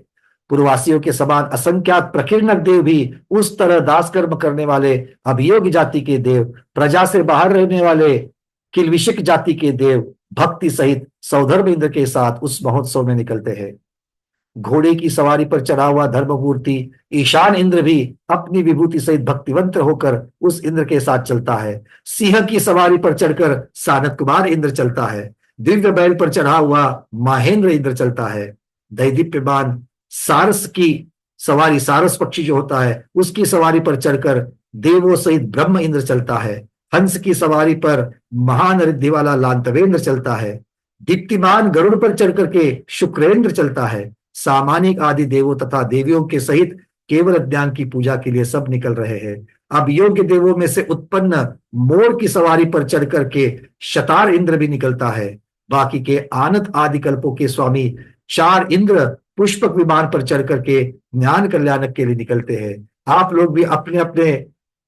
पूर्ववासियों के समान असंख्यात प्रकीर्णक देव भी उस तरह दास कर्म करने वाले अभियोग्य जाति के देव, प्रजा से बाहर रहने वाले किलविषक जाति के देव भक्ति सहित सौधर्म इंद्र के साथ उस महोत्सव में निकलते हैं। घोड़े की सवारी पर चढ़ा हुआ धर्ममूर्ति ईशान इंद्र भी अपनी विभूति सहित भक्तिवंत होकर उस इंद्र के साथ चलता है। सिंह की सवारी पर चढ़कर सानत कुमार इंद्र चलता है। दिव्य बैल पर चढ़ा हुआ महेंद्र इंद्र चलता है। दैदीप्यमान सारस की सवारी, सारस पक्षी जो होता है उसकी सवारी पर चढ़कर देवों सहित ब्रह्म इंद्र चलता है। हंस की सवारी पर महान रिद्धि वाला लांतवेंद्र चलता है। दीप्तिमान गरुड़ पर चढ़कर के शुक्रेंद्र चलता है। सामानिक आदि देवों तथा देवियों के सहित केवल ज्ञान की पूजा के लिए सब निकल रहे हैं। अब योग्य देवों में से उत्पन्न मोर की सवारी पर चढ़ करके शतार इंद्र भी निकलता है। बाकी के आनत आदि कल्पों के स्वामी चार इंद्र पुष्पक विमान पर चढ़ करके ज्ञान कल्याणक के लिए निकलते हैं। आप लोग भी अपने अपने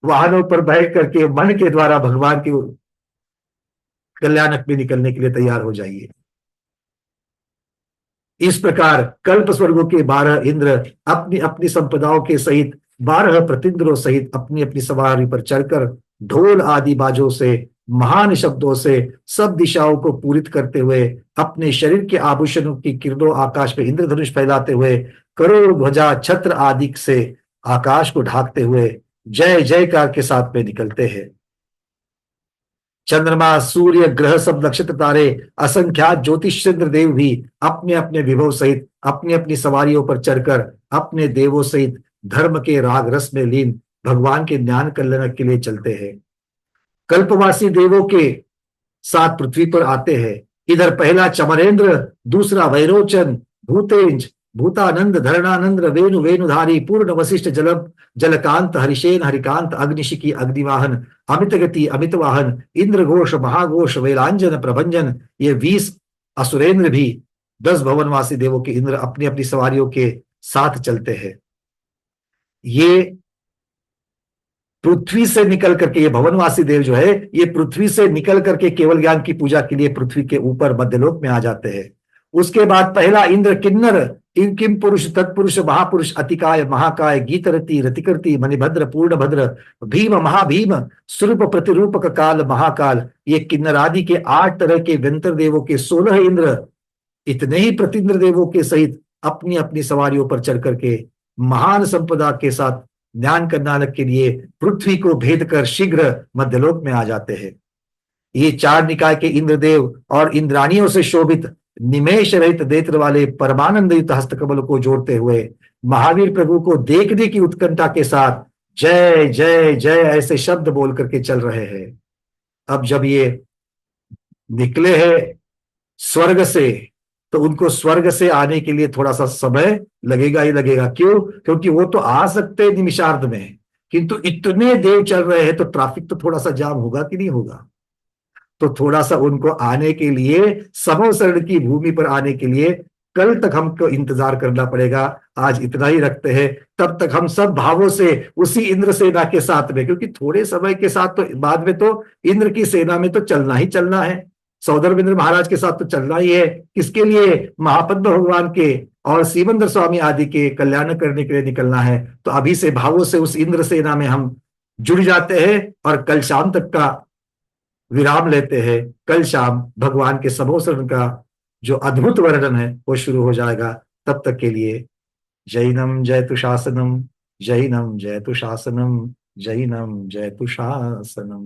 वाहनों पर बैठ करके मन के द्वारा भगवान के कल्याणक में निकलने के लिए तैयार हो जाइए। इस प्रकार कल्प स्वर्गों के 12 इंद्र अपनी अपनी संपदाओं के सहित 12 प्रतिंद्रों सहित अपनी अपनी सवारी पर चढ़कर ढोल आदि बाजों से महान शब्दों से सब दिशाओं को पूरित करते हुए अपने शरीर के आभूषणों की किरणों आकाश में इंद्रधनुष फैलाते हुए करोड़ ध्वजा छत्र आदि से आकाश को ढाकते हुए जय जयकार के साथ में निकलते हैं। चंद्रमा, सूर्य, ग्रह, सब नक्षत्र, तारे, असंख्यात ज्योतिषचंद्र देव भी अपने अपने विभव सहित अपनी अपनी सवारियों पर चढ़कर अपने देवों सहित धर्म के राग रस में लीन भगवान के ज्ञान कल्याण के लिए चलते हैं। कल्पवासी देवों के साथ पृथ्वी पर आते हैं। इधर पहला चमरेंद्र, दूसरा वैरोचन, भूतेज, भूतानंद, धरणानंद, वेणु वेणुधारी, पूर्ण वशिष्ठ, जलकांत, हरिशेन, हरिकांत, अग्निशिकी, अग्निवाहन, अमित गति, अमित वाहन, इंद्रघोष, महाघोष, वेलांजन, प्रभंजन, ये 20 असुरेंद्र भी 10 भवनवासी देवों के इंद्र अपनी अपनी सवारियों के साथ चलते हैं। ये पृथ्वी से निकल करके, ये भवनवासी देव जो है ये पृथ्वी से निकल करके केवल ज्ञान की पूजा के लिए पृथ्वी के ऊपर मध्यलोक में आ जाते हैं। उसके बाद पहला इंद्र किन्नर, किम पुरुष, तत्पुरुष, महापुरुष, अतिकाय, महाकाय, गीतरति, रतिकर्ति, मणिभद्र, पूर्णभद्र, भीम, महाभीम, स्वरूप प्रतिरूपक काल, महाकाल, ये किन्नर आदि के 8 तरह के व्यंतर देवों के 16 इंद्र इतने ही प्रतिन्द्र देवों के सहित अपनी अपनी सवारियों पर चढ़ करके महान संपदा के साथ ज्ञान कल्याणक के लिए पृथ्वी को भेद कर शीघ्र मध्यलोक में आ जाते हैं। ये 4 निकाय के इंद्रदेव और इंद्राणियों से शोभित निमेष रहित नेत्र वाले परमानंद युक्त हस्तकमल को जोड़ते हुए महावीर प्रभु को देखने की उत्कंठा के साथ जय जय जय ऐसे शब्द बोल करके चल रहे हैं। अब जब ये निकले हैं स्वर्ग से तो उनको स्वर्ग से आने के लिए थोड़ा सा समय लगेगा ही लगेगा। क्यों? क्योंकि वो तो आ सकते हैं निमिषार्ध में, किंतु इतने देव चल रहे हैं तो ट्रैफिक तो थोड़ा सा जाम होगा कि नहीं होगा। तो थोड़ा सा उनको आने के लिए, समोसरण की भूमि पर आने के लिए कल तक हमको इंतजार करना पड़ेगा। आज इतना ही रखते हैं, तब तक हम सब भावों से उसी इंद्र सेना के साथ में, क्योंकि थोड़े समय के साथ तो बाद में तो इंद्र की सेना में तो चलना ही चलना है। सौदर्भेंद्र महाराज के साथ तो चलना ही है। किसके लिए? महापद्म भगवान के और सीमंदर स्वामी आदि के कल्याण करने के लिए निकलना है। तो अभी से भावों से उस इंद्र सेना में हम जुड़ जाते हैं और कल शाम तक का विराम लेते हैं। कल शाम भगवान के समोसरण का जो अद्भुत वर्णन है वो शुरू हो जाएगा। तब तक के लिए जैनम जयतु शासनम, जैनम जयतु शासनम, जैनम जयतु शासनम।